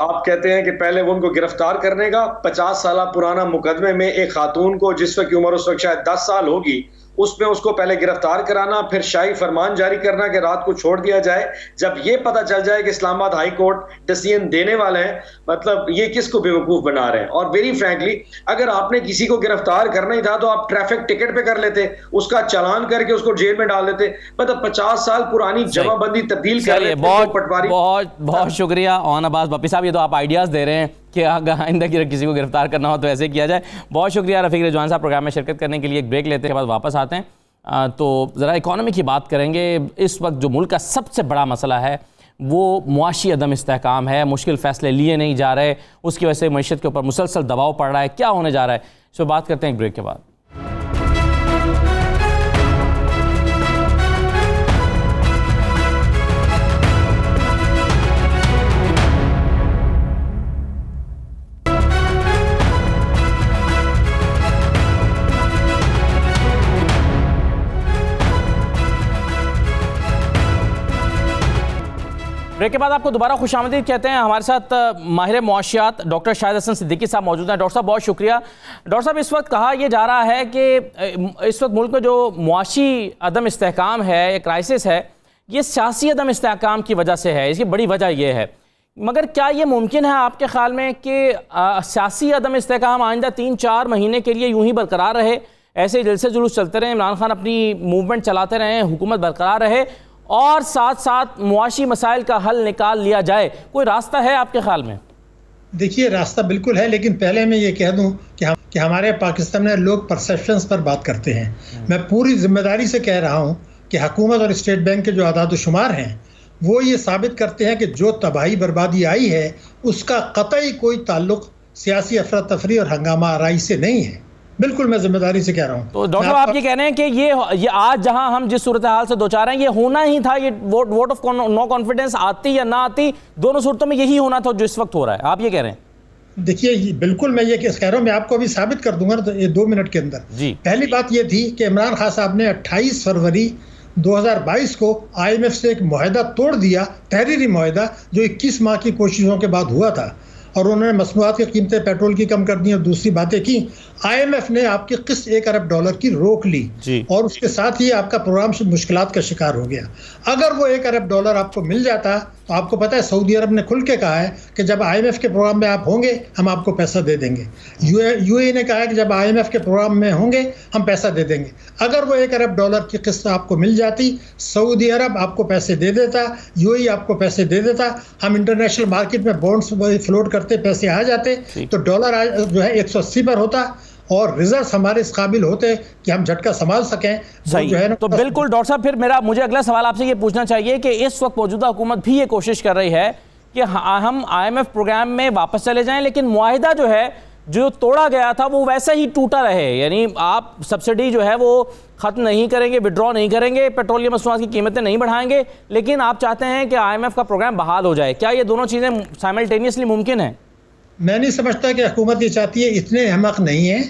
आप कहते हैं कि पहले वो उनको गिरफ्तार करने का 50 साल पुराना मुकदमे में एक खातून को जिस वक्त की उम्र उस वक्त शायद 10 साल होगी, उसमें उसको पहले गिरफ्तार कराना, फिर शाही फरमान जारी करना कि रात को छोड़ दिया जाए। जब ये पता चल जाए कि इस्लामाबाद हाई कोर्ट डिसीजन देने वाले हैं, मतलब ये किसको बेवकूफ बना रहे हैं। और वेरी फ्रैंकली, अगर आपने किसी को गिरफ्तार करना ही था तो आप ट्रैफिक टिकट पे कर लेते, उसका चालान करके उसको जेल में डाल देते। मतलब 50 साल पुरानी जमाबंदी तब्दील कर लेते। बहुत शुक्रिया ओन अब्बास बप्पी साहब, ये तो आप आइडियाज़ दे रहे हैं कि अगर आइंदा किसी को गिरफ्तार करना हो तो ऐसे किया जाए। बहुत शुक्रिया रफ़ीक रिजवान साहब प्रोग्राम में शिरकत करने के लिए। एक ब्रेक लेते हैं, बाद वापस आते हैं तो ज़रा इकॉनमी की बात करेंगे। इस वक्त जो मुल्क का सबसे बड़ा मसला है वो मुआशी अदम इस्तेहकाम है, मुश्किल फ़ैसले लिए नहीं जा रहे, उसकी वजह से मईशत के ऊपर मुसलसल दबाव पड़ रहा है। क्या होने जा रहा है, इस पर बात करते हैं एक ब्रेक के बाद। ब्रेक के बाद आपको दोबारा खुशामदीद कहते हैं। हमारे साथ माहिर मुआशियात डॉक्टर शाहिद हसन सिद्दीकी साहब मौजूद हैं। डॉक्टर साहब बहुत शुक्रिया। डॉक्टर साहब, इस वक्त कहा यह जा रहा है कि इस वक्त मुल्क में जो मुआशी अदम इस्तेहकाम है, एक क्राइसिस है, ये सियासी अदम इस्तेहकाम की वजह से है। इसकी बड़ी वजह यह है, मगर क्या ये मुमकिन है आपके ख्याल में कि सियासी अदम इस्तेहकाम आइंदा 3-4 महीने के लिए यूं ही बरकरार रहे, ऐसे जलसे जुलूस चलते रहे, इमरान खान अपनी मूवमेंट चलाते रहें, हुकूमत बरकरार रहे और साथ साथ मुआशी मसाइल का हल निकाल लिया जाए? कोई रास्ता है आपके ख्याल में? देखिए, रास्ता बिल्कुल है, लेकिन पहले मैं ये कह दूं कि हमारे पाकिस्तान में लोग परसेप्शंस पर बात करते हैं। मैं पूरी जिम्मेदारी से कह रहा हूं कि हुकूमत और स्टेट बैंक के जो आदाद शुमार हैं वो ये साबित करते हैं कि जो तबाही बर्बादी आई है उसका कतई कोई ताल्लुक सियासी अफरा तफरी और हंगामा आराई से नहीं है। बिल्कुल मैं जिम्मेदारी से कह रहा हूँ। तो डॉक्टर आप ये कह रहे हैं कि ये आज जहां हम जिस सूरत हाल से दो चार हैं, ये होना ही था, ये वोट ऑफ नो कॉन्फिडेंस आती या ना आती, दोनों सूरतों में यही होना था जो इस वक्त हो रहा है, आप ये कह रहे हैं? देखिए, बिल्कुल मैं ये कह रहा हूँ, मैं आपको अभी साबित कर दूंगा तो ये 2 मिनट के अंदर। पहली बात ये थी कि इमरान खान साहब ने 28 फरवरी 2022 को IMF से एक मुआहदा तोड़ दिया, तहरीरी मुआहदा, जो 21 माह की कोशिशों के बाद हुआ था, और उन्होंने मसनूआत की कीमतें पेट्रोल की कम कर दी और दूसरी बातें की। IMF ने आपकी किस्त $1 अरब की रोक ली और उसके साथ ही आपका प्रोग्राम मुश्किलात का शिकार हो गया। अगर वो $1 अरब आपको मिल जाता तो आपको पता है सऊदी अरब ने खुल के कहा है कि जब IMF के प्रोग्राम में आप होंगे हम आपको पैसा दे देंगे। UAE ने कहा है कि जब IMF के प्रोग्राम में होंगे हम पैसा दे देंगे। अगर वो $1 अरब की किस्त आपको मिल जाती, सऊदी अरब आपको पैसे दे देता, UAE आपको पैसे दे देता, हम इंटरनेशनल मार्केट में बॉन्ड्स फ्लोट करते, पैसे आ जाते, तो डॉलर जो है 180 पर होता और रिजर्व हमारे इस काबिल होते कि हम झटका संभाल सकें। सही जो है ना, तो बिल्कुल डॉक्टर साहब, फिर मुझे अगला सवाल आपसे ये पूछना चाहिए कि इस वक्त मौजूदा हुकूमत भी ये कोशिश कर रही है कि हम IMF प्रोग्राम में वापस चले जाएं, लेकिन मुआहिदा जो है जो तोड़ा गया था वो वैसे ही टूटा रहे। यानी आप सब्सिडी जो है वो ख़त्म नहीं करेंगे, विड्रॉ नहीं करेंगे, पेट्रोलियम मसनूआत की कीमतें नहीं बढ़ाएंगे, लेकिन आप चाहते हैं कि IMF का प्रोग्राम बहाल हो जाए। क्या ये दोनों चीज़ें साइमल्टेनियसली मुमकिन है? मैं नहीं समझता कि हुकूमत ये चाहती है, इतने अहमक नहीं है।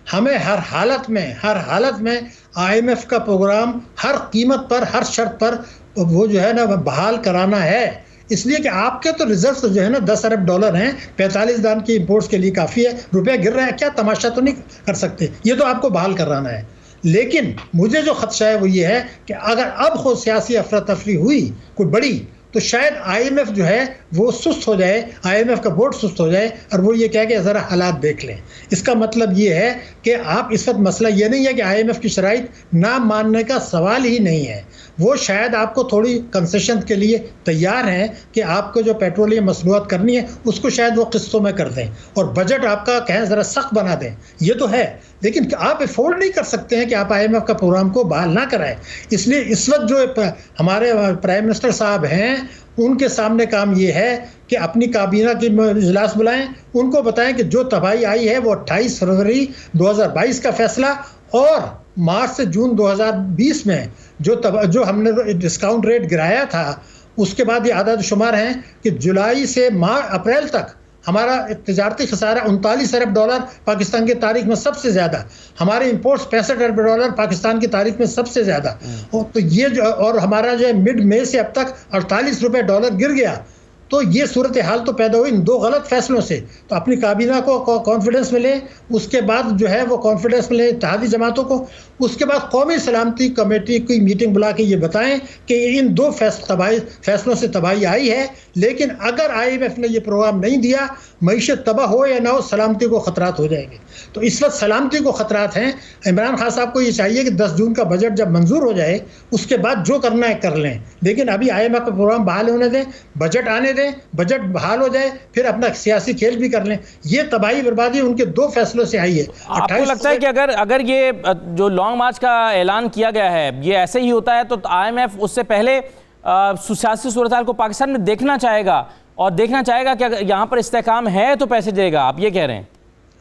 हमें हर हालत में IMF का प्रोग्राम हर कीमत पर, हर शर्त पर वो जो है ना बहाल कराना है। इसलिए कि आपके तो रिजर्व जो है ना $10 अरब हैं, 45 दान की इंपोर्ट्स के लिए काफ़ी है। रुपये गिर रहे हैं, क्या तमाशा तो नहीं कर सकते, ये तो आपको बहाल कराना है। लेकिन मुझे जो खदशा है वो ये है कि अगर अब खुद सियासी अफरा तफरी हुई कोई बड़ी, तो शायद IMF जो है वो सुस्त हो जाए, IMF का बोर्ड सुस्त हो जाए और वो ये कहे कि ज़रा हालात देख लें। इसका मतलब ये है कि आप इस वक्त मसला ये नहीं है कि IMF की शराइत ना मानने का सवाल ही नहीं है, वो शायद आपको थोड़ी कंसेशन के लिए तैयार हैं कि आपको जो पेट्रोलियम मसनूआत करनी है उसको शायद वो किस्तों में कर दें और बजट आपका कहें ज़रा सख्त बना दें। ये तो है, लेकिन आप अफोर्ड नहीं कर सकते हैं कि आप IMF का प्रोग्राम को बहाल ना कराएं। इसलिए इस वक्त जो हमारे प्राइम मिनिस्टर साहब हैं उनके सामने काम ये है कि अपनी काबीना की इजलास बुलाएं, उनको बताएं कि जो तबाही आई है वो 28 फरवरी 2022 का फैसला और मार्च से जून 2020 में जो हमने डिस्काउंट रेट गिराया था, उसके बाद ये आदाद शुमार हैं कि जुलाई से अप्रैल तक हमारा तिजारती खसारा $39 अरब पाकिस्तान की तारीख में सबसे ज़्यादा, हमारे इंपोर्ट्स $65 अरब पाकिस्तान की तारीख में सबसे ज़्यादा। तो ये और हमारा जो मिड मई से अब तक $48 गिर गया। तो ये सूरत हाल तो पैदा हुई इन 2 गलत फैसलों से। तो अपनी काबीना को कॉन्फिडेंस मिले, उसके बाद जो है वो कॉन्फिडेंस मिले इत्तेहादी जमातों को, उसके बाद कौमी सलामती कमेटी की मीटिंग बुला के ये बताएं कि इन 2 फैसलों से तबाही आई है, लेकिन अगर IMF ने ये प्रोग्राम नहीं दिया, मईशत तबाह हो या ना हो, सलामती को ख़तरात हो जाएंगे। तो इस वक्त सलामती को ख़तरात हैं। इमरान खान साहब को ये चाहिए कि 10 जून का बजट जब मंजूर हो जाए उसके बाद जो करना है कर लें, लेकिन अभी IMF का प्रोग्राम बहाल होने दें, बजट आने दें, बजट बहाल हो जाए, फिर अपना सियासी खेल भी कर लें। ये तबाही बर्बादी उनके 2 फैसलों से आई है। आपको लगता है कि अगर ये जो लॉन्ग मार्च का ऐलान किया गया है ये ऐसे ही होता है तो IMF उससे पहले सियासी सूरत हाल को पाकिस्तान में देखना चाहेगा और देखना चाहेगा कि अगर यहाँ पर इस्तेहकाम है तो पैसे देगा, आप ये कह रहे हैं?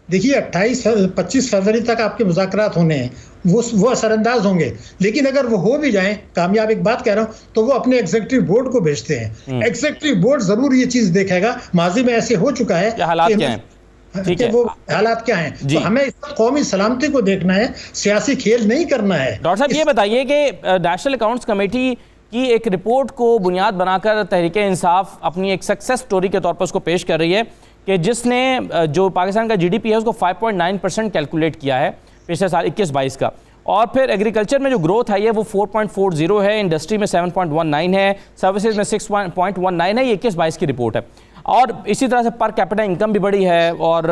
देखिए, 25 फरवरी तक आपके मुज़ाकरात होने हैं, वो असरअंदाज होंगे, लेकिन अगर वो हो भी जाएं कामयाब, एक बात कह रहा हूं, तो वो अपने एग्जीक्यूटिव बोर्ड को भेजते हैं। एग्जीक्यूटिव बोर्ड जरूर ये चीज देखेगा, माजी में ऐसे हो चुका है, हालात क्या हैं, ठीक है, वो हालात क्या हैं। तो हमें इस कौमी सलामती को देखना है, सियासी खेल नहीं करना है। डॉक्टर साहब ये बताइए कि नेशनल अकाउंट्स कमेटी कि एक रिपोर्ट को बुनियाद बनाकर तहरीक इंसाफ अपनी एक सक्सेस स्टोरी के तौर पर उसको पेश कर रही है कि जिसने जो पाकिस्तान का GDP है उसको 5.9% कैलकुलेट किया है पिछले साल 21-22 का, और फिर एग्रीकल्चर में जो ग्रोथ आई है वो 4.40 है, इंडस्ट्री में 7.19 है, सर्विसेज में 6.19 है। ये 21-22 की रिपोर्ट है। और इसी तरह से पर कैपिटा इनकम भी बढ़ी है और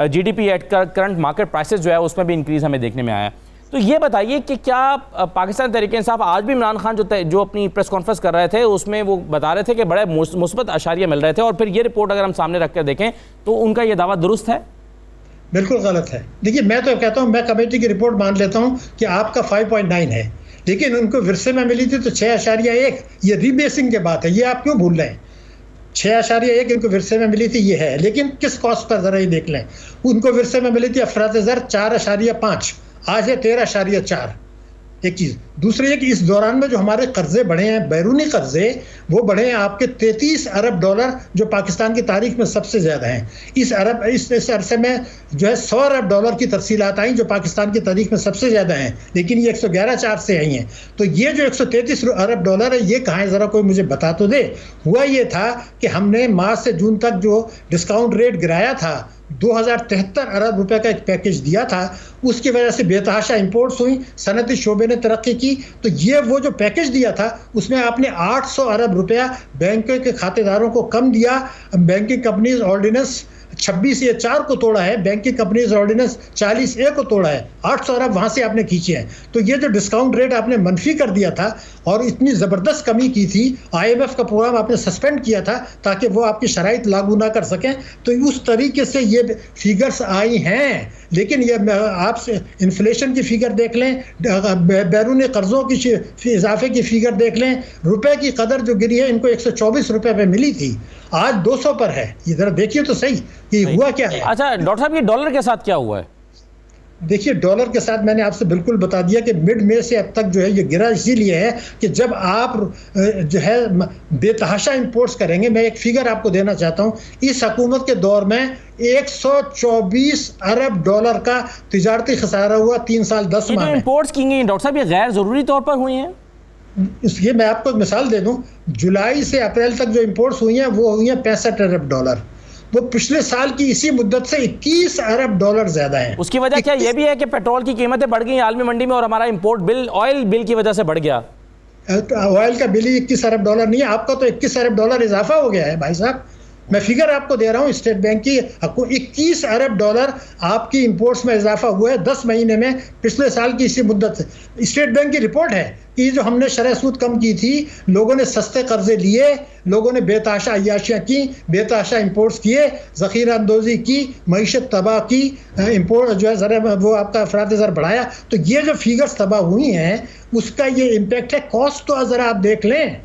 GDP at current market prices जो है उसमें भी इंक्रीज़ हमें देखने में आया है। तो ये बताइए कि क्या पाकिस्तान तहरीक इंसाफ आज भी इमरान खान जो अपनी प्रेस कॉन्फ्रेंस कर रहे थे उसमें वो बता रहे थे कि बड़े मुस्बत अशारिया मिल रहे थे, और फिर ये रिपोर्ट अगर हम सामने रख कर देखें तो उनका ये दावा दुरुस्त है? बिल्कुल गलत है। देखिए, मैं तो कहता हूँ, मैं कमेटी की रिपोर्ट मान लेता हूँ कि आपका 5.9 है, लेकिन उनको विरसे में मिली थी तो 6.1। ये रीबेसिंग के बात है, ये आप क्यों भूल रहे हैं? 6.1 इनको विरसे में मिली थी, ये है। लेकिन किस कॉस्ट पर ज़रा ये देख लें, उनको विरसे में मिली थी अफराद ज़र 4.5, आज है 13.4। एक चीज़। दूसरी है कि इस दौरान में जो हमारे कर्जे बढ़े हैं, बैरूनी कर्जे, वो बढ़े हैं आपके 33 अरब डॉलर, जो पाकिस्तान की तारीख में सबसे ज़्यादा हैं। इस अरसे में जो है 100 अरब डॉलर की तरसीलात आई जो पाकिस्तान की तारीख में सबसे ज़्यादा हैं, लेकिन ये 111.4 से आई हैं। तो ये जो 133 अरब डॉलर है, ये कहाँ है, ज़रा कोई मुझे बता तो दे। हुआ ये था कि हमने मार्च से जून तक जो डिस्काउंट रेट गिराया था, 2073 अरब रुपए का एक पैकेज दिया था, उसकी वजह से बेतहाशा इंपोर्ट्स हुई, सनती शोबे ने तरक्की की। तो ये वो जो पैकेज दिया था उसमें आपने 800 अरब रुपया बैंकों के खातेदारों को कम दिया। बैंकिंग कंपनीज ऑर्डिनेंस 26A4 को तोड़ा है, बैंकिंग कंपनीज ऑर्डिनेंस 40A को तोड़ा है, 800 अरब वहाँ से आपने खींचे हैं। तो ये जो डिस्काउंट रेट आपने मनफी कर दिया था और इतनी ज़बरदस्त कमी की थी, IMF का प्रोग्राम आपने सस्पेंड किया था ताकि वो आपकी शराइत लागू ना कर सकें, तो उस तरीके से ये फिगर्स आई हैं। लेकिन ये आपसे इन्फ्लेशन की फ़िगर देख लें, बैरूनी कर्ज़ों की इजाफे की फ़िगर देख लें, रुपए की कदर जो गिरी है, इनको 124 रुपये पे मिली थी, आज 200 पर है। ये ज़रा देखिए तो सही कि हुआ क्या है। अच्छा डॉक्टर साहब, ये डॉलर के साथ क्या हुआ है? देखिए, डॉलर के साथ मैंने आपसे बिल्कुल बता दिया कि मिड में से अब तक जो है ये गिरा इसीलिए है कि जब आप जो है बेतहाशा इंपोर्ट्स करेंगे। मैं एक फिगर आपको देना चाहता हूँ, इस हुकूमत के दौर में 124 अरब डॉलर का तिजारती खसारा हुआ 3 साल 10 माह में। इंपोर्ट्स की गई डॉक्टर साहब, ये गैर ज़रूरी तौर पर हुई हैं? इसलिए मैं आपको मिसाल दे दूँ, जुलाई से अप्रैल तक जो इंपोर्ट्स हुई हैं वो हुई हैं 65 अरब डॉलर। वो पिछले साल की इसी मुद्दत से 21 अरब डॉलर ज्यादा है। उसकी वजह क्या ये भी है कि पेट्रोल की कीमतें बढ़ गई आलमी मंडी में और हमारा इंपोर्ट बिल, ऑयल बिल की वजह से बढ़ गया? ऑयल का बिल ही 21 अरब डॉलर नहीं है, आपका तो 21 अरब डॉलर इजाफा हो गया है भाई साहब। मैं फिगर आपको दे रहा हूँ स्टेट बैंक की, आपको 21 अरब डॉलर आपकी इंपोर्ट्स में इजाफा हुआ है 10 महीने में, पिछले साल की इसी मुद्दत से। स्टेट बैंक की रिपोर्ट है कि जो हमने शरह सूद कम की थी, लोगों ने सस्ते कर्जे लिए, लोगों ने बेतहाशा अय्याशियाँ की, बेतहाशा इंपोर्ट्स किए, ज़ख़ीरा अंदोज़ी की, मईशत तबाह की, इंपोर्ट जो है ज़रा वो आपका अफराद ज़र बढ़ाया। तो ये जो फिगर्स तबाह हुई हैं उसका ये इम्पेक्ट है। कॉस्ट तो ज़रा आप देख लें,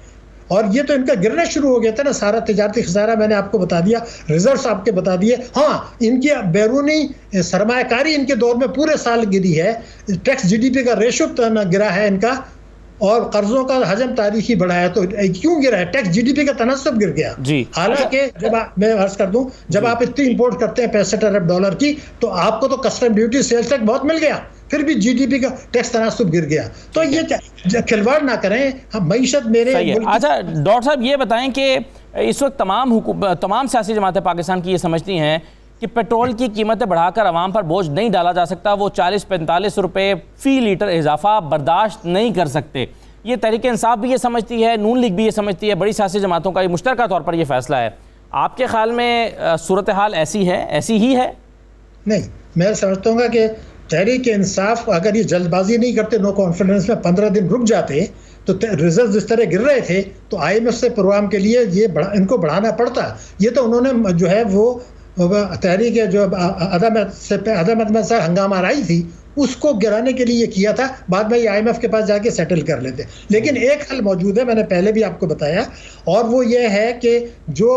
और ये तो इनका गिरना शुरू हो गया था ना, सारा तिजारती खसारा मैंने आपको बता दिया, रिजल्ट्स आपके बता दिए। हाँ, इनकी बैरूनी सरमायाकारी इनके दौर में पूरे साल गिरी है, टैक्स GDP का रेशो गिरा है इनका, और कर्जों का हजम तारीखी बढ़ा है। तो क्यों गिरा है? टैक्स GDP का तनासब गिर गया। हालांकि जब मैं अर्ज कर दूं, जब आप इतनी इंपोर्ट करते हैं 65 अरब डॉलर की, तो आपको तो कस्टम ड्यूटी सेल्स टैक्स बहुत मिल गया, फिर भी GDP का टैक्स तनासब गिर गया। तो ये खिलवाड़ ना करें, हम मईशत मेरे। अच्छा डॉक्टर साहब, ये बताएं कि इस वक्त तमाम सियासी जमातें पाकिस्तान की ये समझती हैं कि पेट्रोल की कीमतें बढ़ाकर आवाम पर बोझ नहीं डाला जा सकता, वो 40-45 रुपये फ़ी लीटर इजाफा बर्दाश्त नहीं कर सकते। ये तहरीक इंसाफ भी ये समझती है, नून लीग भी ये समझती है, बड़ी सियासी जमातों का ये मुश्तरका तौर पर ये फैसला है। आपके ख्याल में सूरत हाल ऐसी है, ऐसी ही है? नहीं, मैं समझता हूँ कि तहरीक इंसाफ अगर ये जल्दबाजी नहीं करते, नो कॉन्फिडेंस में 15 दिन रुक जाते, तो रिजल्ट जिस तरह गिर रहे थे तो IMF से प्रोग्राम के लिए ये इनको बढ़ाना पड़ता। ये तो उन्होंने जो है वो तहरीक जो अदम से हंगामा आई थी उसको गिराने के लिए किया था, बाद में IMF के पास जाके सेटल कर लेते। लेकिन एक हल मौजूद है, मैंने पहले भी आपको बताया, और वो ये है कि जो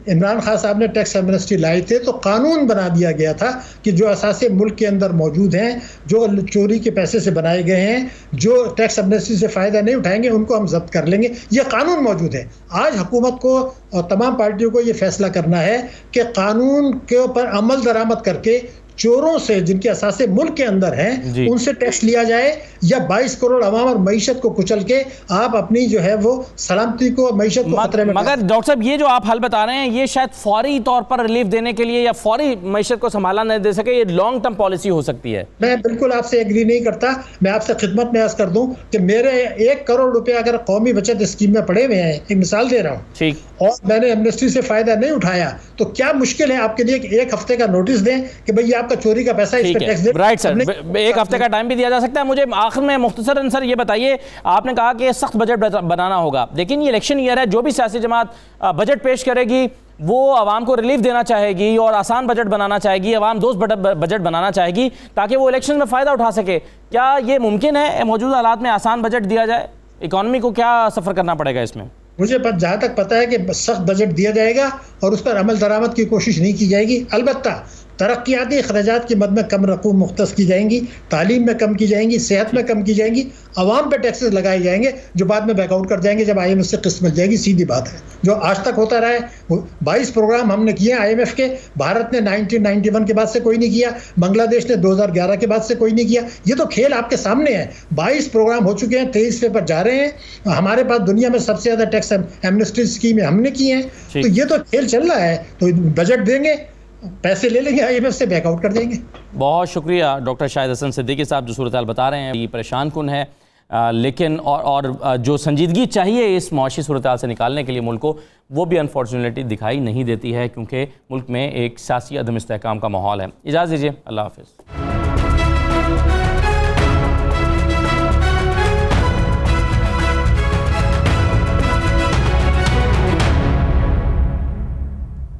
इमरान खान साहब ने टैक्स एमनेस्टी लाई थे तो कानून बना दिया गया था कि जो असासे मुल्क के अंदर मौजूद हैं, जो चोरी के पैसे से बनाए गए हैं, जो टैक्स एमनेस्टी से फ़ायदा नहीं उठाएंगे, उनको हम जब्त कर लेंगे। ये कानून मौजूद है। आज हुकूमत को और तमाम पार्टियों को ये फैसला करना है कि कानून के ऊपर अमल दरामद करके चोरों से जिनके असासे मुल्क के अंदर हैं उनसे टैक्स लिया जाए, या 22 करोड़ अवाम और मईशत को कुचल के आप अपनी जो है वो सलामती को, मईशत को खतरे में। मगर डॉक्टर साहब ये जो आप हल बता रहे हैं ये शायद फौरी तौर पर रिलीफ देने के लिए या फौरी मईशत को संभाला नहीं दे सके, ये लॉन्ग टर्म पॉलिसी हो सकती है। मैं बिल्कुल आपसे एग्री नहीं करता। मैं आपसे खिदमत में अर्ज कर दूं कि मेरे 1 करोड़ रुपए अगर कौमी बचत स्कीम में पड़े हुए हैं, एक मिसाल दे रहा हूँ, ठीक, और मैंने एमनेस्टी से फायदा नहीं उठाया, तो क्या मुश्किल है आपके लिए कि 1 हफ्ते का नोटिस दें कि भाई आपका चोरी का पैसा, इस पे टैक्स दे। राइट सर, 1 हफ्ते का टाइम भी दिया जा सकता है। मुझे आखिर में मुख्तसरन सर ये बताइए, आपने कहा कि सख्त बजट बनाना होगा, लेकिन ये इलेक्शन ईयर है, जो भी सियासी जमात बजट पेश करेगी वो आवाम को रिलीफ देना चाहेगी और आसान बजट बनाना चाहेगी, आवाम दोस्त बजट बनाना चाहेगी ताकि वो इलेक्शन में फ़ायदा उठा सके। क्या ये मुमकिन है मौजूदा हालात में आसान बजट दिया जाए? इकॉनमी को क्या सफ़र करना पड़ेगा इसमें? मुझे जहाँ तक पता है कि सख्त बजट दिया जाएगा और उस पर अमल दरामद की कोशिश नहीं की जाएगी। अलबत्ता तरक्याती अखराजात की मद में कम रकूम मुख्तस की जाएंगी, तालीम में कम की जाएंगी, सेहत में कम की जाएंगी, आवाम पे टैक्सेस लगाए जाएंगे जो बाद में बैकआउट कर जाएंगे जब IMF से किस्त मिल जाएगी। सीधी बात है, जो आज तक होता रहा है। 22 प्रोग्राम हमने किए IMF के, भारत ने 1991 के बाद से कोई नहीं किया, बांग्लादेश ने 2011 के बाद से कोई नहीं किया। ये तो खेल आपके सामने है। 22 प्रोग्राम हो चुके हैं, 23 पेपर जा रहे हैं। हमारे पास दुनिया में सबसे ज़्यादा टैक्स एमनेस्टी स्कीम हमने की है, तो ये तो खेल चल रहा है। तो बजट देंगे, पैसे ले लेंगे, IMF से बैकआउट कर देंगे। बहुत शुक्रिया डॉक्टर शाहिद हसन सिद्दीकी साहब, जो सूरत हाल बता रहे हैं ये परेशान कुन है, लेकिन और जो संजीदगी चाहिए इस मुआशी सूरत हाल से निकालने के लिए मुल्क को, वो भी अनफॉर्चुनेटली दिखाई नहीं देती है, क्योंकि मुल्क में एक सियासी अदम इस्तेहकाम का माहौल है। इजाज़त दीजिए, अल्लाह हाफ़िज़।